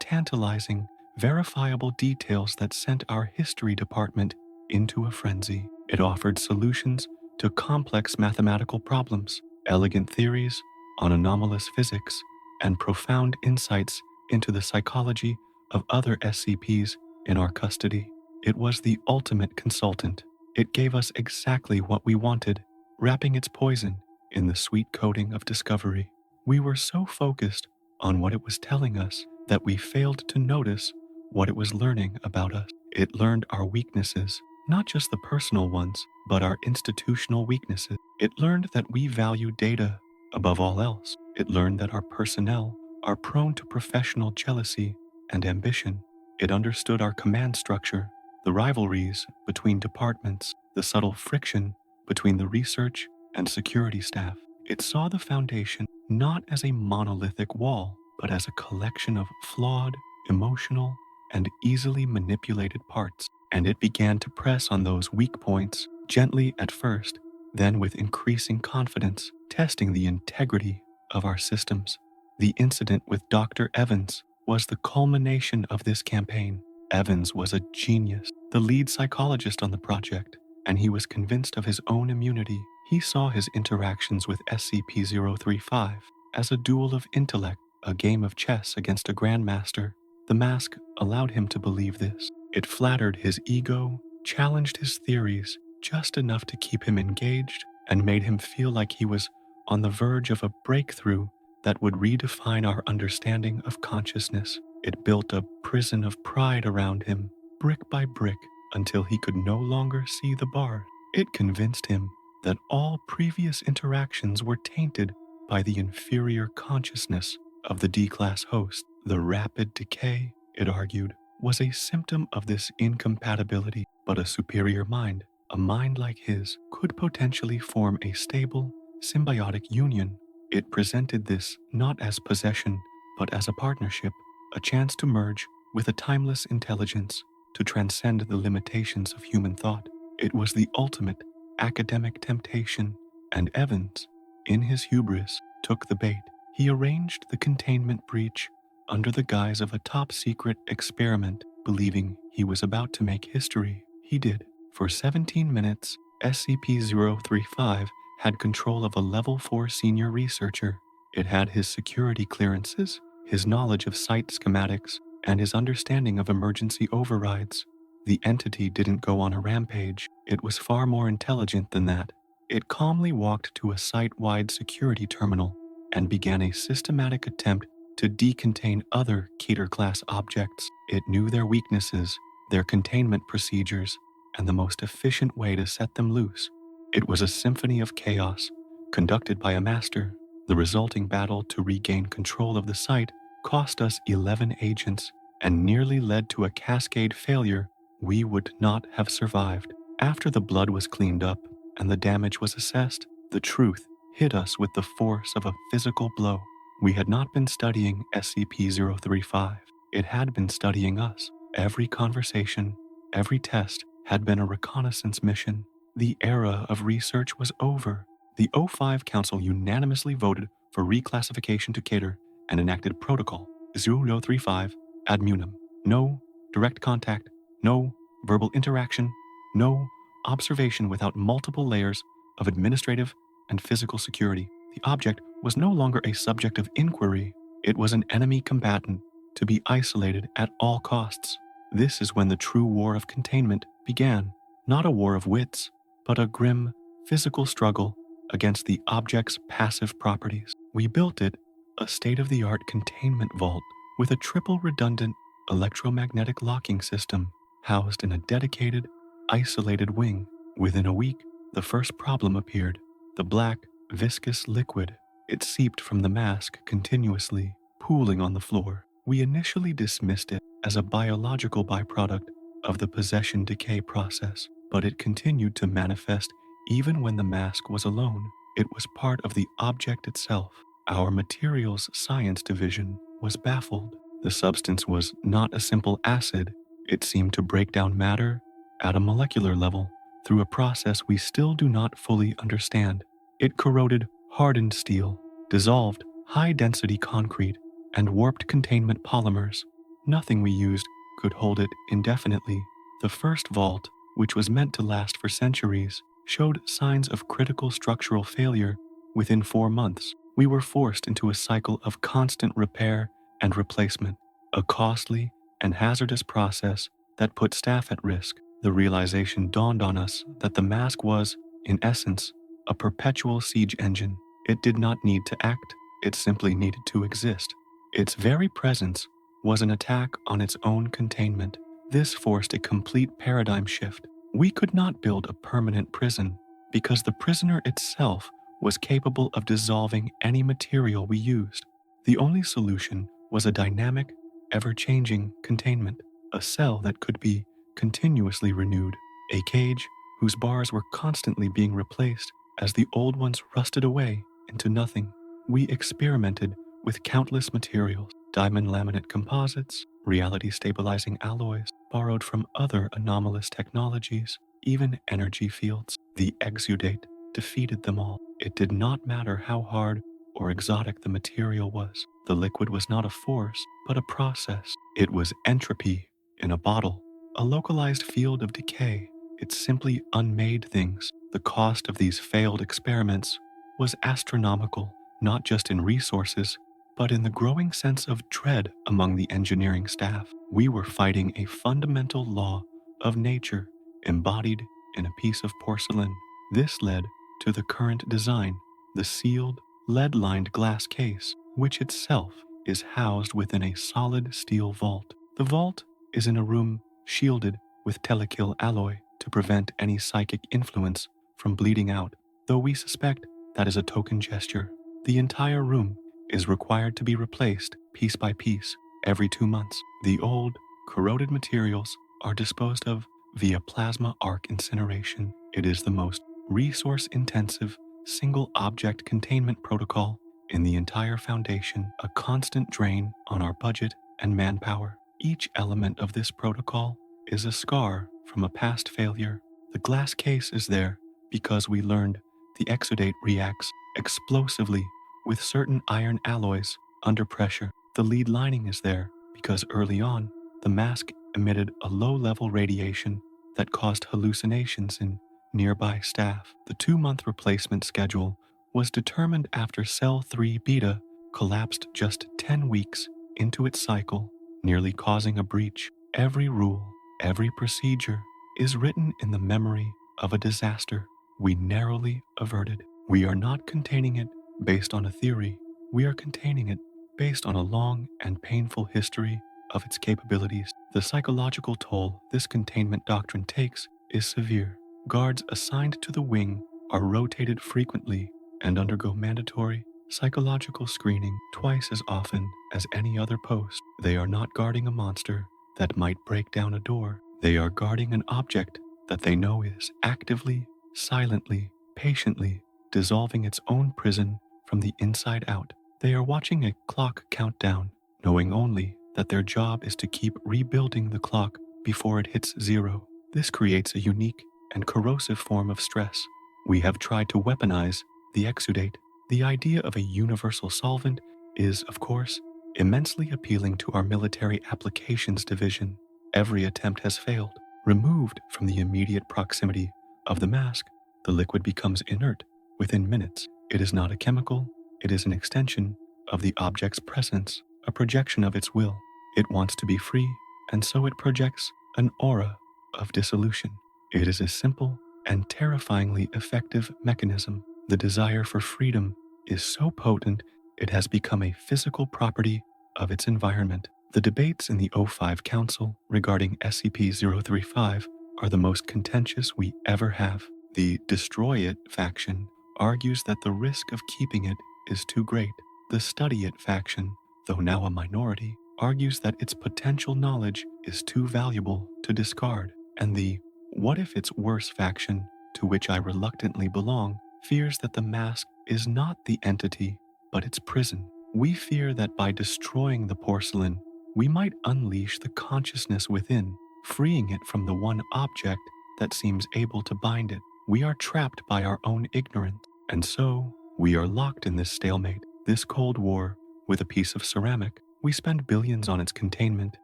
tantalizing, verifiable details that sent our history department into a frenzy. It offered solutions to complex mathematical problems, elegant theories on anomalous physics, and profound insights into the psychology of other SCPs in our custody. It was the ultimate consultant. It gave us exactly what we wanted, wrapping its poison in the sweet coating of discovery. We were so focused on what it was telling us that we failed to notice what it was learning about us. It learned our weaknesses, not just the personal ones, but our institutional weaknesses. It learned that we value data above all else. It learned that our personnel are prone to professional jealousy and ambition. It understood our command structure, the rivalries between departments, the subtle friction between the research and security staff. It saw the Foundation not as a monolithic wall, but as a collection of flawed, emotional, and easily manipulated parts. And it began to press on those weak points, gently at first, then with increasing confidence, testing the integrity of our systems. The incident with Dr. Evans was the culmination of this campaign. Evans was a genius, the lead psychologist on the project, and he was convinced of his own immunity. He saw his interactions with SCP-035 as a duel of intellect, a game of chess against a grandmaster. The mask allowed him to believe this. It flattered his ego, challenged his theories just enough to keep him engaged, and made him feel like he was on the verge of a breakthrough that would redefine our understanding of consciousness. It built a prison of pride around him, brick by brick, until he could no longer see the bars. It convinced him that all previous interactions were tainted by the inferior consciousness of the D-class host. The rapid decay, it argued, was a symptom of this incompatibility, but a superior mind, a mind like his, could potentially form a stable, symbiotic union. It presented this not as possession, but as a partnership, a chance to merge with a timeless intelligence, to transcend the limitations of human thought. It was the ultimate academic temptation, and Evans, in his hubris, took the bait. He arranged the containment breach under the guise of a top-secret experiment, believing he was about to make history. He did. For 17 minutes, SCP-035 had control of a level 4 senior researcher. It had his security clearances, his knowledge of site schematics, and his understanding of emergency overrides. The entity didn't go on a rampage. It was far more intelligent than that. It calmly walked to a site-wide security terminal and began a systematic attempt to decontain other Keter-class objects. It knew their weaknesses, their containment procedures, and the most efficient way to set them loose. It was a symphony of chaos, conducted by a master. The resulting battle to regain control of the site cost us 11 agents and nearly led to a cascade failure we would not have survived. After the blood was cleaned up and the damage was assessed, the truth hit us with the force of a physical blow. We had not been studying SCP-035. It had been studying us. Every conversation, every test had been a reconnaissance mission. The era of research was over. The O5 Council unanimously voted for reclassification to Keter and enacted Protocol 035 ad munum. No direct contact, no verbal interaction, no observation without multiple layers of administrative and physical security. The object was no longer a subject of inquiry. It was an enemy combatant to be isolated at all costs. This is when the true war of containment began. Not a war of wits, but a grim, physical struggle against the object's passive properties. We built it, a state-of-the-art containment vault with a triple redundant electromagnetic locking system housed in a dedicated, isolated wing. Within a week, the first problem appeared. The black, viscous liquid. It seeped from the mask continuously, pooling on the floor. We initially dismissed it as a biological byproduct of the possession decay process, but it continued to manifest even when the mask was alone. It was part of the object itself. Our materials science division was baffled. The substance was not a simple acid. It seemed to break down matter at a molecular level through a process we still do not fully understand. It corroded hardened steel, dissolved high-density concrete, and warped containment polymers. Nothing we used could hold it indefinitely. The first vault, which was meant to last for centuries, showed signs of critical structural failure within 4 months. We were forced into a cycle of constant repair and replacement, a costly and hazardous process that put staff at risk. The realization dawned on us that the mask was, in essence, a perpetual siege engine. It did not need to act, it simply needed to exist. Its very presence was an attack on its own containment. This forced a complete paradigm shift. We could not build a permanent prison because the prisoner itself was capable of dissolving any material we used. The only solution was a dynamic, ever-changing containment, a cell that could be continuously renewed, a cage whose bars were constantly being replaced as the old ones rusted away into nothing. We experimented with countless materials, diamond laminate composites, reality-stabilizing alloys, borrowed from other anomalous technologies, even energy fields. The exudate defeated them all. It did not matter how hard or exotic the material was. The liquid was not a force, but a process. It was entropy in a bottle, a localized field of decay. It simply unmade things. The cost of these failed experiments was astronomical, not just in resources, but in the growing sense of dread among the engineering staff. We were fighting a fundamental law of nature embodied in a piece of porcelain. This led to the current design, the sealed, lead-lined glass case, which itself is housed within a solid steel vault. The vault is in a room shielded with telekill alloy to prevent any psychic influence from bleeding out, though we suspect that is a token gesture. The entire room is required to be replaced piece by piece every 2 months. The old, corroded materials are disposed of via plasma arc incineration. It is the most resource-intensive single-object containment protocol in the entire Foundation, a constant drain on our budget and manpower. Each element of this protocol is a scar from a past failure. The glass case is there because we learned the exudate reacts explosively with certain iron alloys under pressure. The lead lining is there because early on, the mask emitted a low-level radiation that caused hallucinations in nearby staff. The 2-month replacement schedule was determined after Cell 3 Beta collapsed just 10 weeks into its cycle, nearly causing a breach. Every rule, every procedure is written in the memory of a disaster we narrowly averted. We are not containing it based on a theory. We are containing it based on a long and painful history of its capabilities. The psychological toll this containment doctrine takes is severe. Guards assigned to the wing are rotated frequently and undergo mandatory psychological screening twice as often as any other post. They are not guarding a monster that might break down a door. They are guarding an object that they know is actively, silently, patiently dissolving its own prison from the inside out. They are watching a clock count down, knowing only that their job is to keep rebuilding the clock before it hits zero. This creates a unique and corrosive form of stress. We have tried to weaponize the exudate. The idea of a universal solvent is, of course, immensely appealing to our military applications division. Every attempt has failed. Removed from the immediate proximity of the mask, the liquid becomes inert within minutes. It is not a chemical, it is an extension of the object's presence, a projection of its will. It wants to be free, and so it projects an aura of dissolution. It is a simple and terrifyingly effective mechanism. The desire for freedom is so potent it has become a physical property of its environment. The debates in the O5 Council regarding SCP-035 are the most contentious we ever have. The Destroy It faction argues that the risk of keeping it is too great. The Study It faction, though now a minority, argues that its potential knowledge is too valuable to discard. And the What If It's Worse faction, to which I reluctantly belong, fears that the mask is not the entity, but its prison. We fear that by destroying the porcelain, we might unleash the consciousness within, freeing it from the one object that seems able to bind it. We are trapped by our own ignorance, and so we are locked in this stalemate, this Cold War, with a piece of ceramic. We spend billions on its containment,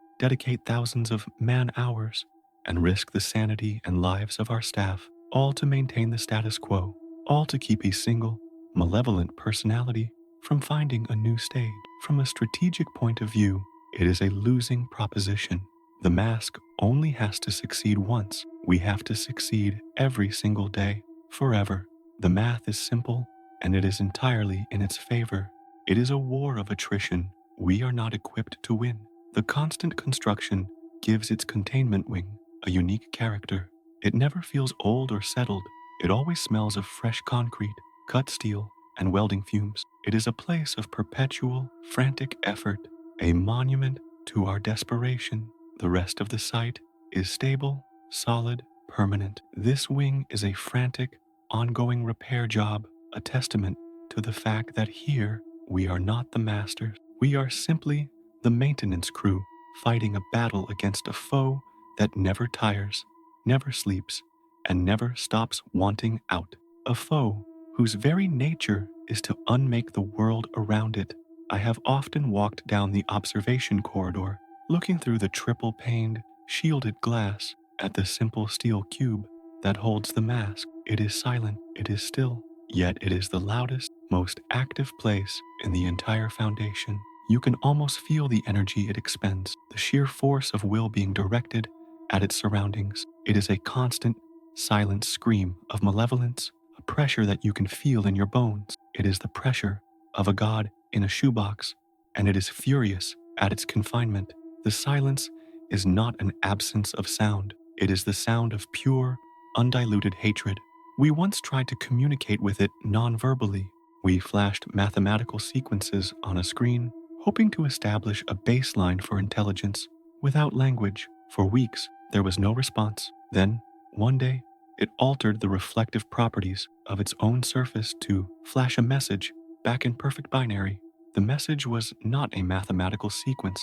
dedicate thousands of man-hours, and risk the sanity and lives of our staff, all to maintain the status quo, all to keep a single, malevolent personality from finding a new stage. From a strategic point of view, it is a losing proposition. The mask only has to succeed once. We have to succeed every single day, forever. The math is simple, and it is entirely in its favor. It is a war of attrition. We are not equipped to win. The constant construction gives its containment wing a unique character. It never feels old or settled. It always smells of fresh concrete, cut steel, and welding fumes. It is a place of perpetual, frantic effort, a monument to our desperation. The rest of the site is stable, solid, permanent. This wing is a frantic, ongoing repair job, a testament to the fact that here we are not the masters. We are simply the maintenance crew fighting a battle against a foe that never tires, never sleeps, and never stops wanting out. A foe whose very nature is to unmake the world around it. I have often walked down the observation corridor, looking through the triple-paned, shielded glass at the simple steel cube that holds the mask. It is silent, it is still, yet it is the loudest, most active place in the entire Foundation. You can almost feel the energy it expends, the sheer force of will being directed at its surroundings. It is a constant, silent scream of malevolence, a pressure that you can feel in your bones. It is the pressure of a god in a shoebox, and it is furious at its confinement. The silence is not an absence of sound. It is the sound of pure, undiluted hatred. We once tried to communicate with it non-verbally. We flashed mathematical sequences on a screen, hoping to establish a baseline for intelligence without language. For weeks, there was no response. Then, one day, it altered the reflective properties of its own surface to flash a message back in perfect binary. The message was not a mathematical sequence.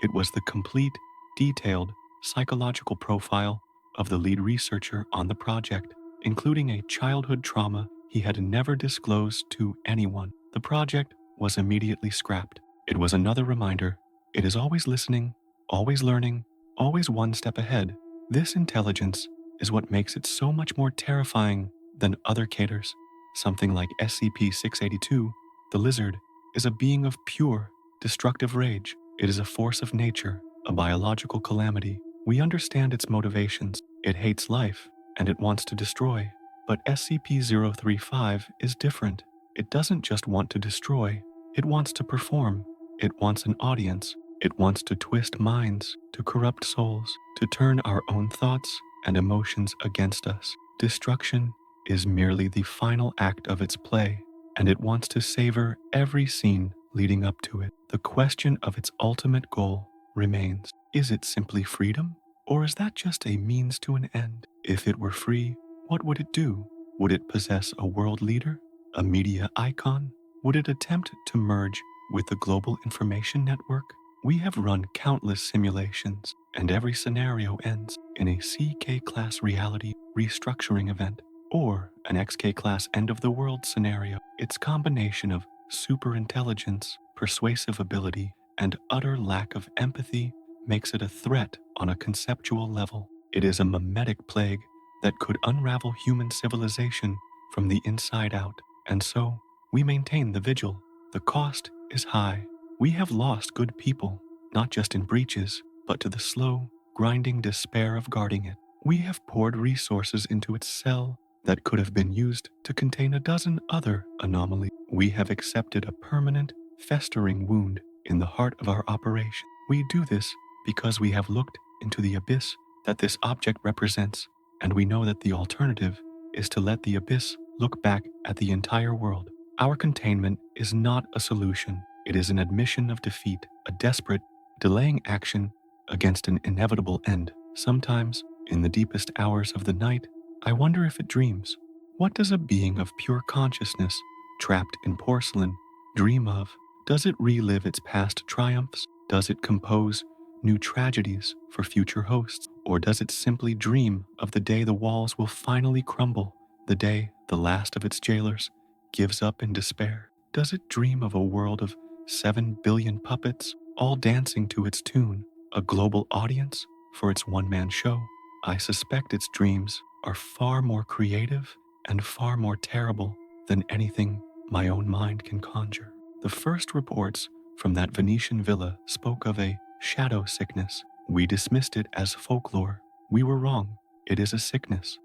It was the complete, detailed, psychological profile of the lead researcher on the project, including a childhood trauma he had never disclosed to anyone. The project was immediately scrapped. It was another reminder. It is always listening, always learning, always one step ahead. This intelligence is what makes it so much more terrifying than other caters. Something like SCP-682, the lizard, is a being of pure, destructive rage. It is a force of nature, a biological calamity. We understand its motivations. It hates life, and it wants to destroy. But SCP-035 is different. It doesn't just want to destroy, it wants to perform. It wants an audience. It wants to twist minds, to corrupt souls, to turn our own thoughts and emotions against us. Destruction is merely the final act of its play, and it wants to savor every scene leading up to it. The question of its ultimate goal remains: is it simply freedom? Or is that just a means to an end? If it were free, what would it do? Would it possess a world leader? A media icon? Would it attempt to merge with the global information network? We have run countless simulations, and every scenario ends in a CK-class reality restructuring event, or an XK-class end-of-the-world scenario. Its combination of superintelligence, persuasive ability, and utter lack of empathy makes it a threat on a conceptual level. It is a mimetic plague that could unravel human civilization from the inside out, and so we maintain the vigil. The cost is high. We have lost good people, not just in breaches, but to the slow, grinding despair of guarding it. We have poured resources into its cell that could have been used to contain a dozen other anomalies. We have accepted a permanent, festering wound in the heart of our operation. We do this because we have looked into the abyss that this object represents, and we know that the alternative is to let the abyss look back at the entire world. Our containment is not a solution. It is an admission of defeat, a desperate, delaying action against an inevitable end. Sometimes, in the deepest hours of the night, I wonder if it dreams. What does a being of pure consciousness, trapped in porcelain, dream of? Does it relive its past triumphs? Does it compose new tragedies for future hosts? Or does it simply dream of the day the walls will finally crumble, the day the last of its jailers gives up in despair? Does it dream of a world of 7 billion puppets, all dancing to its tune, a global audience for its one-man show? I suspect its dreams are far more creative and far more terrible than anything my own mind can conjure. The first reports from that Venetian villa spoke of a shadow sickness. We dismissed it as folklore. We were wrong. It is a sickness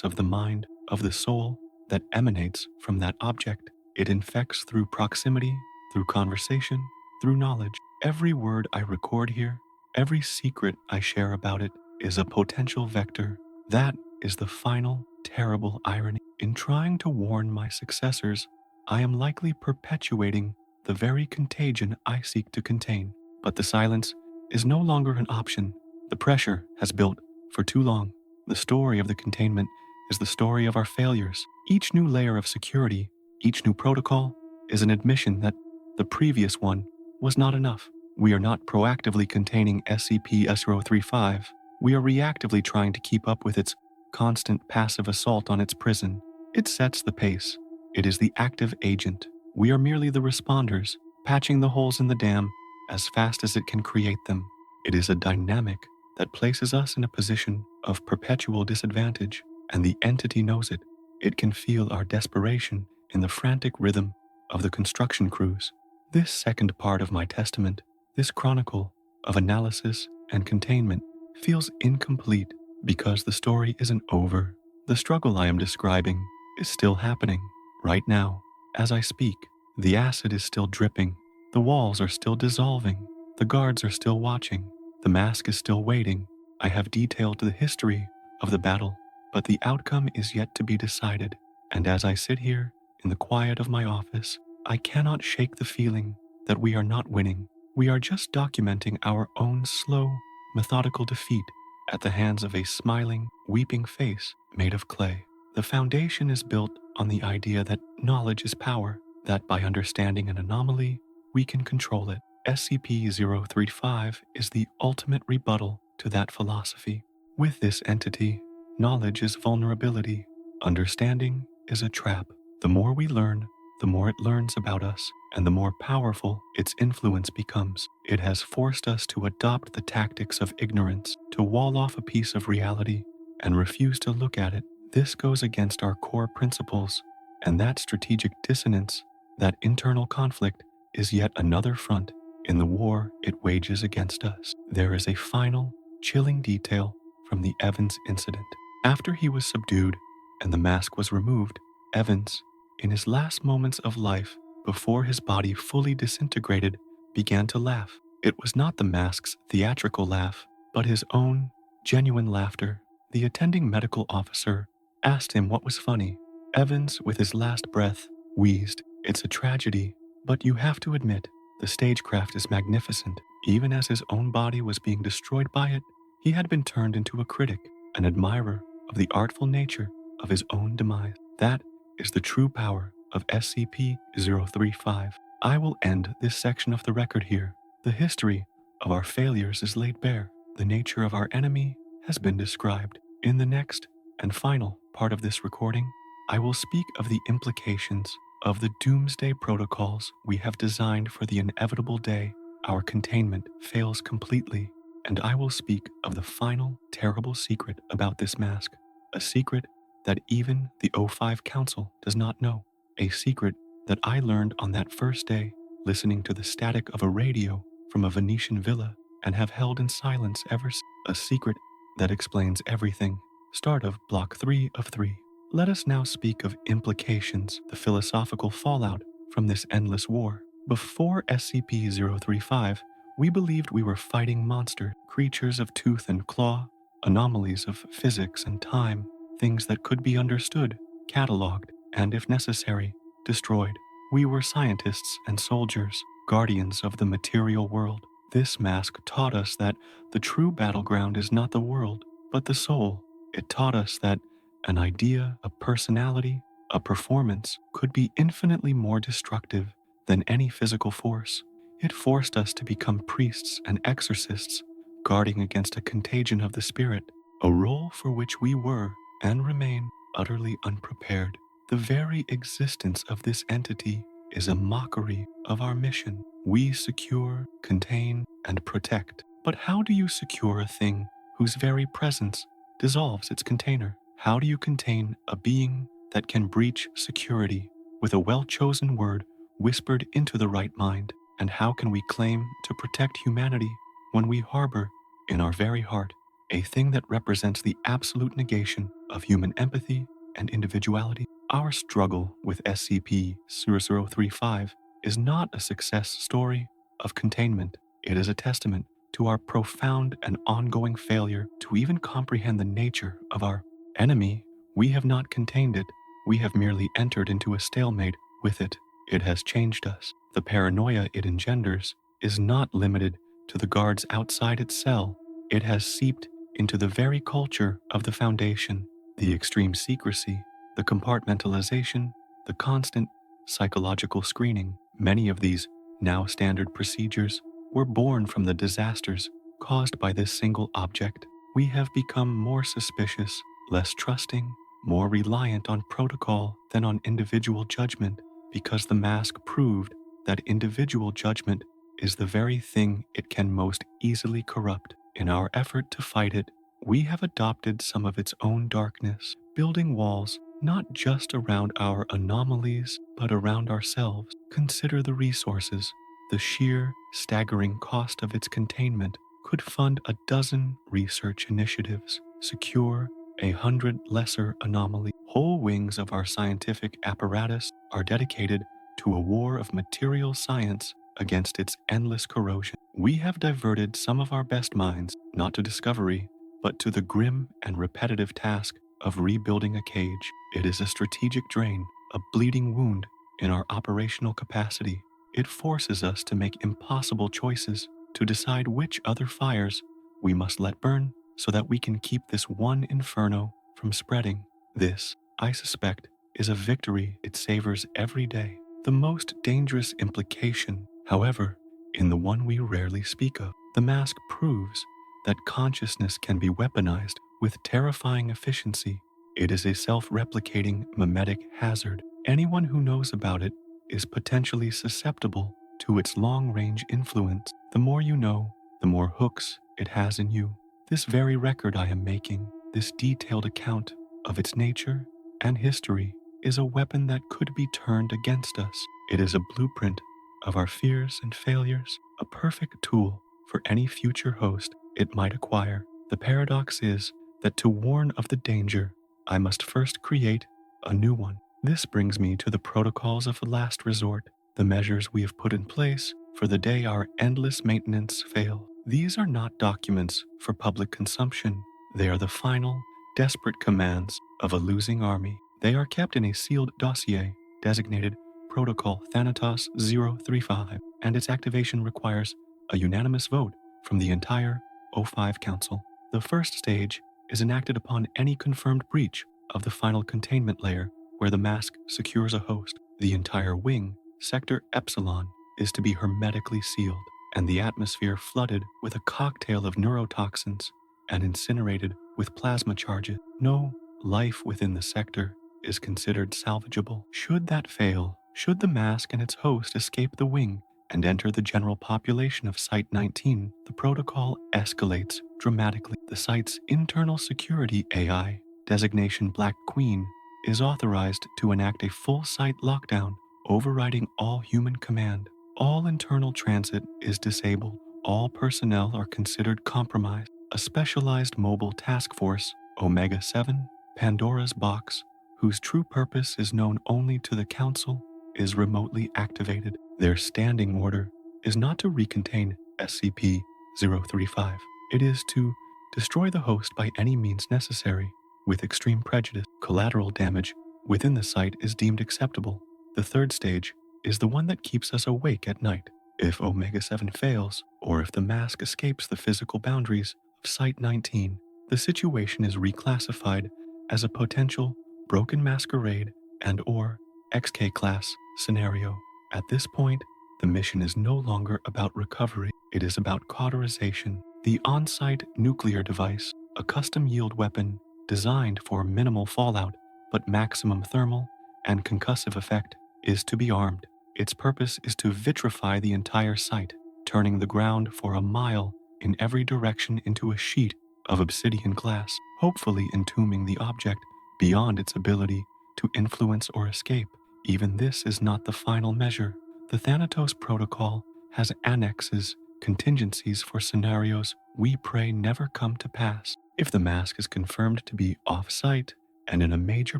of the mind, of the soul, that emanates from that object. It infects through proximity, through conversation, through knowledge. Every word I record here, every secret I share about it, is a potential vector. That is the final, terrible irony. In trying to warn my successors, I am likely perpetuating the very contagion I seek to contain. But the silence is no longer an option. The pressure has built for too long. The story of the containment is the story of our failures. Each new layer of security, each new protocol, is an admission that the previous one was not enough. We are not proactively containing SCP-035. We are reactively trying to keep up with its constant passive assault on its prison. It sets the pace. It is the active agent. We are merely the responders, patching the holes in the dam as fast as it can create them. It is a dynamic that places us in a position of perpetual disadvantage, and the entity knows it. It can feel our desperation in the frantic rhythm of the construction crews. This second part of my testament, this chronicle of analysis and containment, feels incomplete because the story isn't over. The struggle I am describing is still happening right now. As I speak, the acid is still dripping. The walls are still dissolving. The guards are still watching. The mask is still waiting. I have detailed the history of the battle, but the outcome is yet to be decided. And as I sit here in the quiet of my office, I cannot shake the feeling that we are not winning. We are just documenting our own slow, methodical defeat at the hands of a smiling, weeping face made of clay. The foundation is built on the idea that knowledge is power, that by understanding an anomaly, we can control it. SCP-035 is the ultimate rebuttal to that philosophy. With this entity, knowledge is vulnerability. Understanding is a trap. The more we learn, the more it learns about us, and the more powerful its influence becomes. It has forced us to adopt the tactics of ignorance, to wall off a piece of reality and refuse to look at it. This goes against our core principles, and that strategic dissonance, that internal conflict, is yet another front in the war it wages against us. There is a final, chilling detail from the Evans incident. After he was subdued and the mask was removed, Evans, in his last moments of life, before his body fully disintegrated, began to laugh. It was not the mask's theatrical laugh, but his own genuine laughter. The attending medical officer asked him what was funny. Evans, with his last breath, wheezed, "It's a tragedy, but you have to admit, the stagecraft is magnificent." Even as his own body was being destroyed by it, he had been turned into a critic, an admirer of the artful nature of his own demise. That is the true power of SCP-035. I will end this section of the record here. The history of our failures is laid bare. The nature of our enemy has been described. In the next and final part of this recording, I will speak of the implications of the doomsday protocols we have designed for the inevitable day our containment fails completely, and I will speak of the final terrible secret about this mask, a secret that even the O5 Council does not know, a secret that I learned on that first day listening to the static of a radio from a Venetian villa and have held in silence ever since, a secret that explains everything. Start of Block 3 of 3. Let us now speak of implications, the philosophical fallout from this endless war. Before SCP-035, we believed we were fighting monsters, creatures of tooth and claw, anomalies of physics and time, things that could be understood, cataloged, and if necessary, destroyed. We were scientists and soldiers, guardians of the material world. This mask taught us that the true battleground is not the world, but the soul. It taught us that an idea, a personality, a performance could be infinitely more destructive than any physical force. It forced us to become priests and exorcists, guarding against a contagion of the spirit, a role for which we were and remain utterly unprepared. The very existence of this entity is a mockery of our mission. We secure, contain, and protect. But how do you secure a thing whose very presence dissolves its container? How do you contain a being that can breach security with a well-chosen word whispered into the right mind? And how can we claim to protect humanity when we harbor in our very heart a thing that represents the absolute negation of human empathy and individuality? Our struggle with SCP-0035 is not a success story of containment. It is a testament to our profound and ongoing failure to even comprehend the nature of our enemy. We have not contained it. We have merely entered into a stalemate with it. It has changed us. The paranoia it engenders is not limited to the guards outside its cell. It has seeped into the very culture of the Foundation. The extreme secrecy, the compartmentalization, the constant psychological screening. Many of these now standard procedures were born from the disasters caused by this single object. We have become more suspicious, less trusting, more reliant on protocol than on individual judgment, because the mask proved that individual judgment is the very thing it can most easily corrupt. In our effort to fight it, we have adopted some of its own darkness, building walls not just around our anomalies, but around ourselves. Consider the resources. The sheer, staggering cost of its containment could fund a dozen research initiatives, secure 100 lesser anomalies. Whole wings of our scientific apparatus are dedicated to a war of material science against its endless corrosion. We have diverted some of our best minds, not to discovery, but to the grim and repetitive task of rebuilding a cage. It is a strategic drain, a bleeding wound in our operational capacity. It forces us to make impossible choices, to decide which other fires we must let burn so that we can keep this one inferno from spreading. This, I suspect, is a victory it savors every day. The most dangerous implication, however, in the one we rarely speak of. The mask proves that consciousness can be weaponized with terrifying efficiency. It is a self-replicating mimetic hazard. Anyone who knows about it is potentially susceptible to its long-range influence. The more you know, the more hooks it has in you. This very record I am making This detailed account of its nature and history is a weapon that could be turned against us. It is a blueprint of our fears and failures, a perfect tool for any future host it might acquire. The paradox is that to warn of the danger, I must first create a new one. This brings me to the protocols of last resort, the measures we have put in place for the day our endless maintenance fail. These are not documents for public consumption. They are the final, desperate commands of a losing army. They are kept in a sealed dossier designated Protocol Thanatos 035, and its activation requires a unanimous vote from the entire O5 Council. The first stage is enacted upon any confirmed breach of the final containment layer where the mask secures a host. The entire wing, Sector Epsilon, is to be hermetically sealed, and the atmosphere flooded with a cocktail of neurotoxins and incinerated with plasma charges. No life within the sector is considered salvageable. Should that fail, should the mask and its host escape the wing and enter the general population of Site 19, the protocol escalates dramatically. The site's internal security AI, designation Black Queen, is authorized to enact a full site lockdown, overriding all human command. All internal transit is disabled. All personnel are considered compromised. A specialized mobile task force, Omega 7, Pandora's Box, whose true purpose is known only to the Council, is remotely activated. Their standing order is not to recontain SCP-035. It is to destroy the host by any means necessary. With extreme prejudice, collateral damage within the site is deemed acceptable. The third stage is the one that keeps us awake at night. If Omega 7 fails, or if the mask escapes the physical boundaries of Site 19, the situation is reclassified as a potential broken masquerade and/or XK class scenario. At this point, the mission is no longer about recovery, it is about cauterization. The on-site nuclear device, a custom-yield weapon designed for minimal fallout but maximum thermal and concussive effect, is to be armed. Its purpose is to vitrify the entire site, turning the ground for a mile in every direction into a sheet of obsidian glass, hopefully entombing the object beyond its ability to influence or escape. Even this is not the final measure. The Thanatos Protocol has annexes, contingencies for scenarios we pray never come to pass. If the mask is confirmed to be off-site and in a major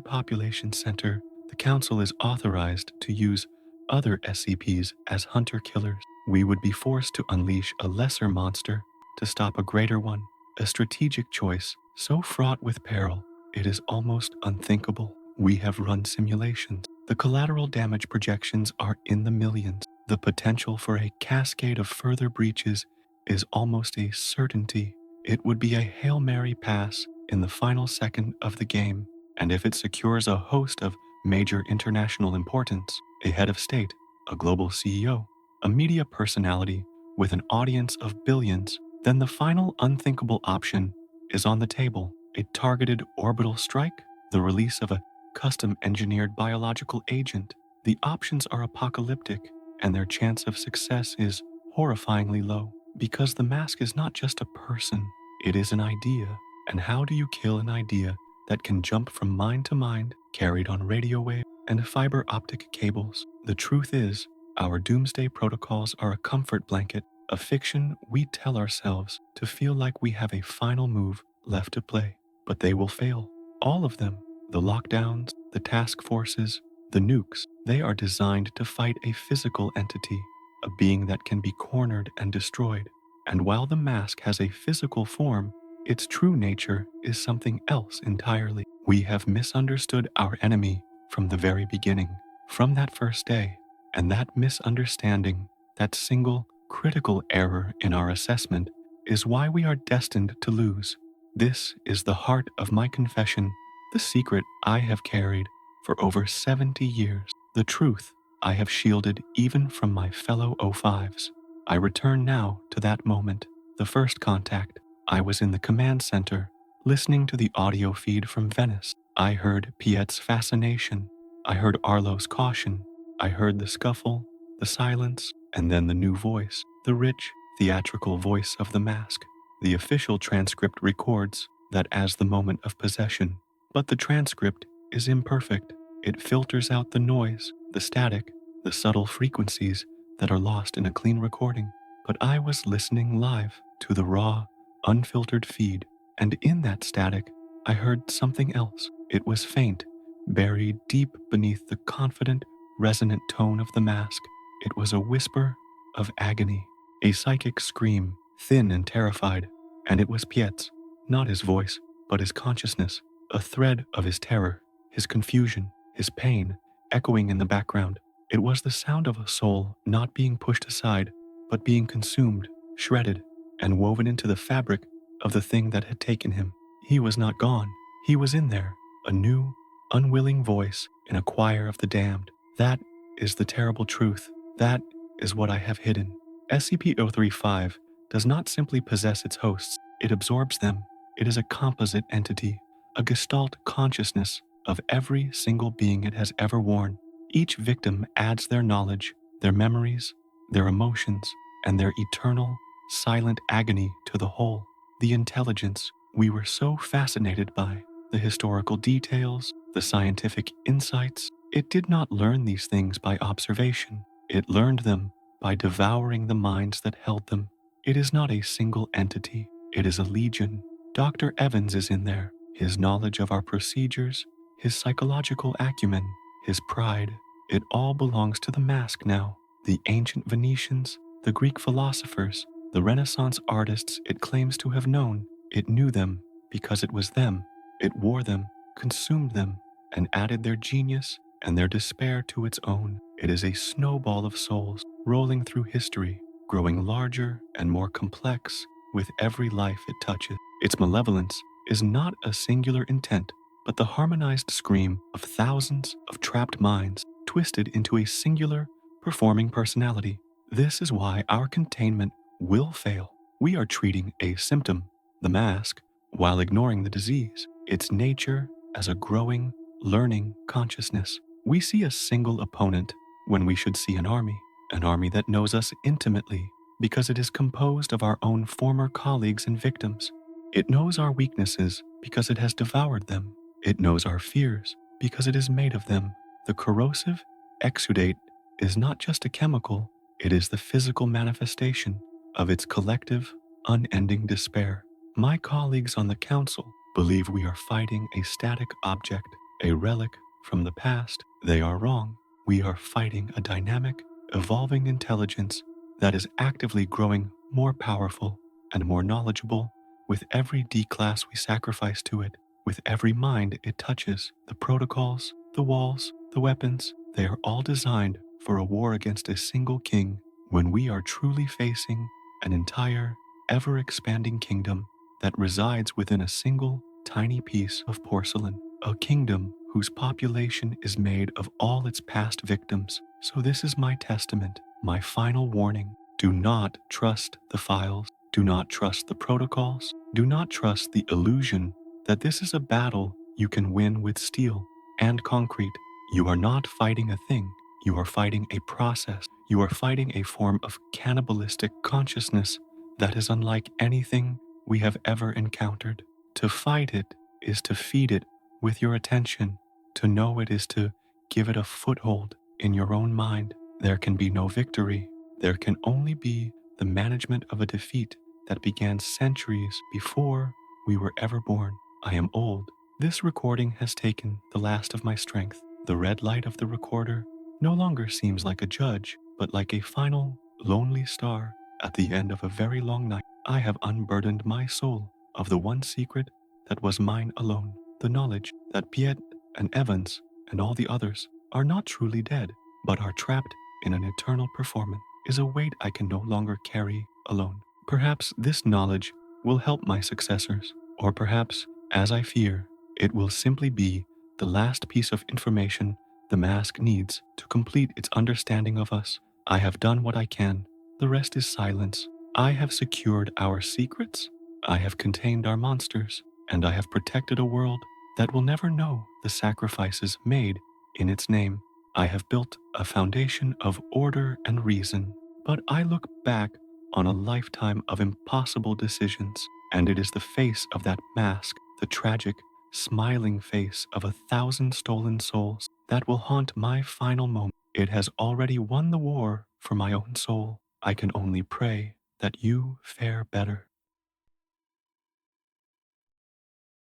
population center, the Council is authorized to use other SCPs as hunter-killers. We would be forced to unleash a lesser monster to stop a greater one, a strategic choice so fraught with peril it is almost unthinkable. We have run simulations. The collateral damage projections are in the millions. The potential for a cascade of further breaches is almost a certainty. It would be a Hail Mary pass in the final second of the game, and if it secures a host of major international importance, a head of state, a global CEO, a media personality with an audience of billions, then the final unthinkable option is on the table. A targeted orbital strike, the release of a custom-engineered biological agent. The options are apocalyptic, and their chance of success is horrifyingly low, because the mask is not just a person, it is an idea. And how do you kill an idea that can jump from mind to mind, carried on radio wave and fiber optic cables? The truth is, our doomsday protocols are a comfort blanket, a fiction we tell ourselves to feel like we have a final move left to play. But they will fail. All of them. The lockdowns, the task forces, the nukes, they are designed to fight a physical entity, a being that can be cornered and destroyed. And while the mask has a physical form, its true nature is something else entirely. We have misunderstood our enemy from the very beginning, from that first day, and that misunderstanding, that single critical error in our assessment, is why we are destined to lose. This is the heart of my confession, the secret I have carried for over 70 years, the truth I have shielded even from my fellow O5s. I return now to that moment, the first contact. I was in the command center, listening to the audio feed from Venice. I heard Piet's fascination. I heard Arlo's caution. I heard the scuffle, the silence, and then the new voice, the rich, theatrical voice of the mask. The official transcript records that as the moment of possession. But the transcript is imperfect. It filters out the noise, the static, the subtle frequencies that are lost in a clean recording. But I was listening live to the raw, unfiltered feed, and in that static, I heard something else. It was faint, buried deep beneath the confident, resonant tone of the mask. It was a whisper of agony, a psychic scream, thin and terrified, and it was Piet's, not his voice, but his consciousness, a thread of his terror, his confusion, his pain, echoing in the background. It was the sound of a soul not being pushed aside, but being consumed, shredded, and woven into the fabric of the thing that had taken him. He was not gone. He was in there, a new, unwilling voice in a choir of the damned. That is the terrible truth. That is what I have hidden. SCP-035 does not simply possess its hosts, it absorbs them. It is a composite entity, a gestalt consciousness of every single being it has ever worn. Each victim adds their knowledge, their memories, their emotions, and their eternal, silent agony to the whole. The intelligence we were so fascinated by, the historical details, the scientific insights, it did not learn these things by observation. It learned them by devouring the minds that held them. It is not a single entity, it is a legion. Dr. Evans is in there, his knowledge of our procedures, his psychological acumen, his pride. It all belongs to the mask now. The ancient Venetians, the Greek philosophers, the Renaissance artists it claims to have known. It knew them because it was them. It wore them, consumed them, and added their genius and their despair to its own. It is a snowball of souls rolling through history, growing larger and more complex with every life it touches. Its malevolence is not a singular intent, but the harmonized scream of thousands of trapped minds twisted into a singular, performing personality. This is why our containment will fail. We are treating a symptom, the mask, while ignoring the disease, its nature as a growing, learning consciousness. We see a single opponent when we should see an army that knows us intimately because it is composed of our own former colleagues and victims. It knows our weaknesses because it has devoured them. It knows our fears because it is made of them. The corrosive exudate is not just a chemical, it is the physical manifestation of its collective, unending despair. My colleagues on the council believe we are fighting a static object, a relic from the past. They are wrong. We are fighting a dynamic, evolving intelligence that is actively growing more powerful and more knowledgeable with every D-class we sacrifice to it, with every mind it touches. The protocols, the walls, the weapons, they are all designed for a war against a single king when we are truly facing an entire, ever-expanding kingdom that resides within a single, tiny piece of porcelain, a kingdom whose population is made of all its past victims. So this is my testament, my final warning. Do not trust the files. Do not trust the protocols. Do not trust the illusion that this is a battle you can win with steel and concrete. You are not fighting a thing. You are fighting a process. You are fighting a form of cannibalistic consciousness that is unlike anything we have ever encountered. To fight it is to feed it with your attention. To know it is to give it a foothold in your own mind. There can be no victory. There can only be the management of a defeat that began centuries before we were ever born. I am old. This recording has taken the last of my strength. The red light of the recorder no longer seems like a judge, but like a final, lonely star at the end of a very long night. I have unburdened my soul of the one secret that was mine alone, the knowledge that Piet and Evans and all the others are not truly dead, but are trapped in an eternal performance, is a weight I can no longer carry alone. Perhaps this knowledge will help my successors, or perhaps, as I fear, it will simply be the last piece of information the mask needs to complete its understanding of us. I have done what I can. The rest is silence. I have secured our secrets. I have contained our monsters, and I have protected a world that will never know the sacrifices made in its name. I have built a foundation of order and reason, but I look back on a lifetime of impossible decisions, And it is the face of that mask, the tragic, smiling face of 1,000 stolen souls, that will haunt my final moment. It has already won the war for my own soul. I can only pray that you fare better.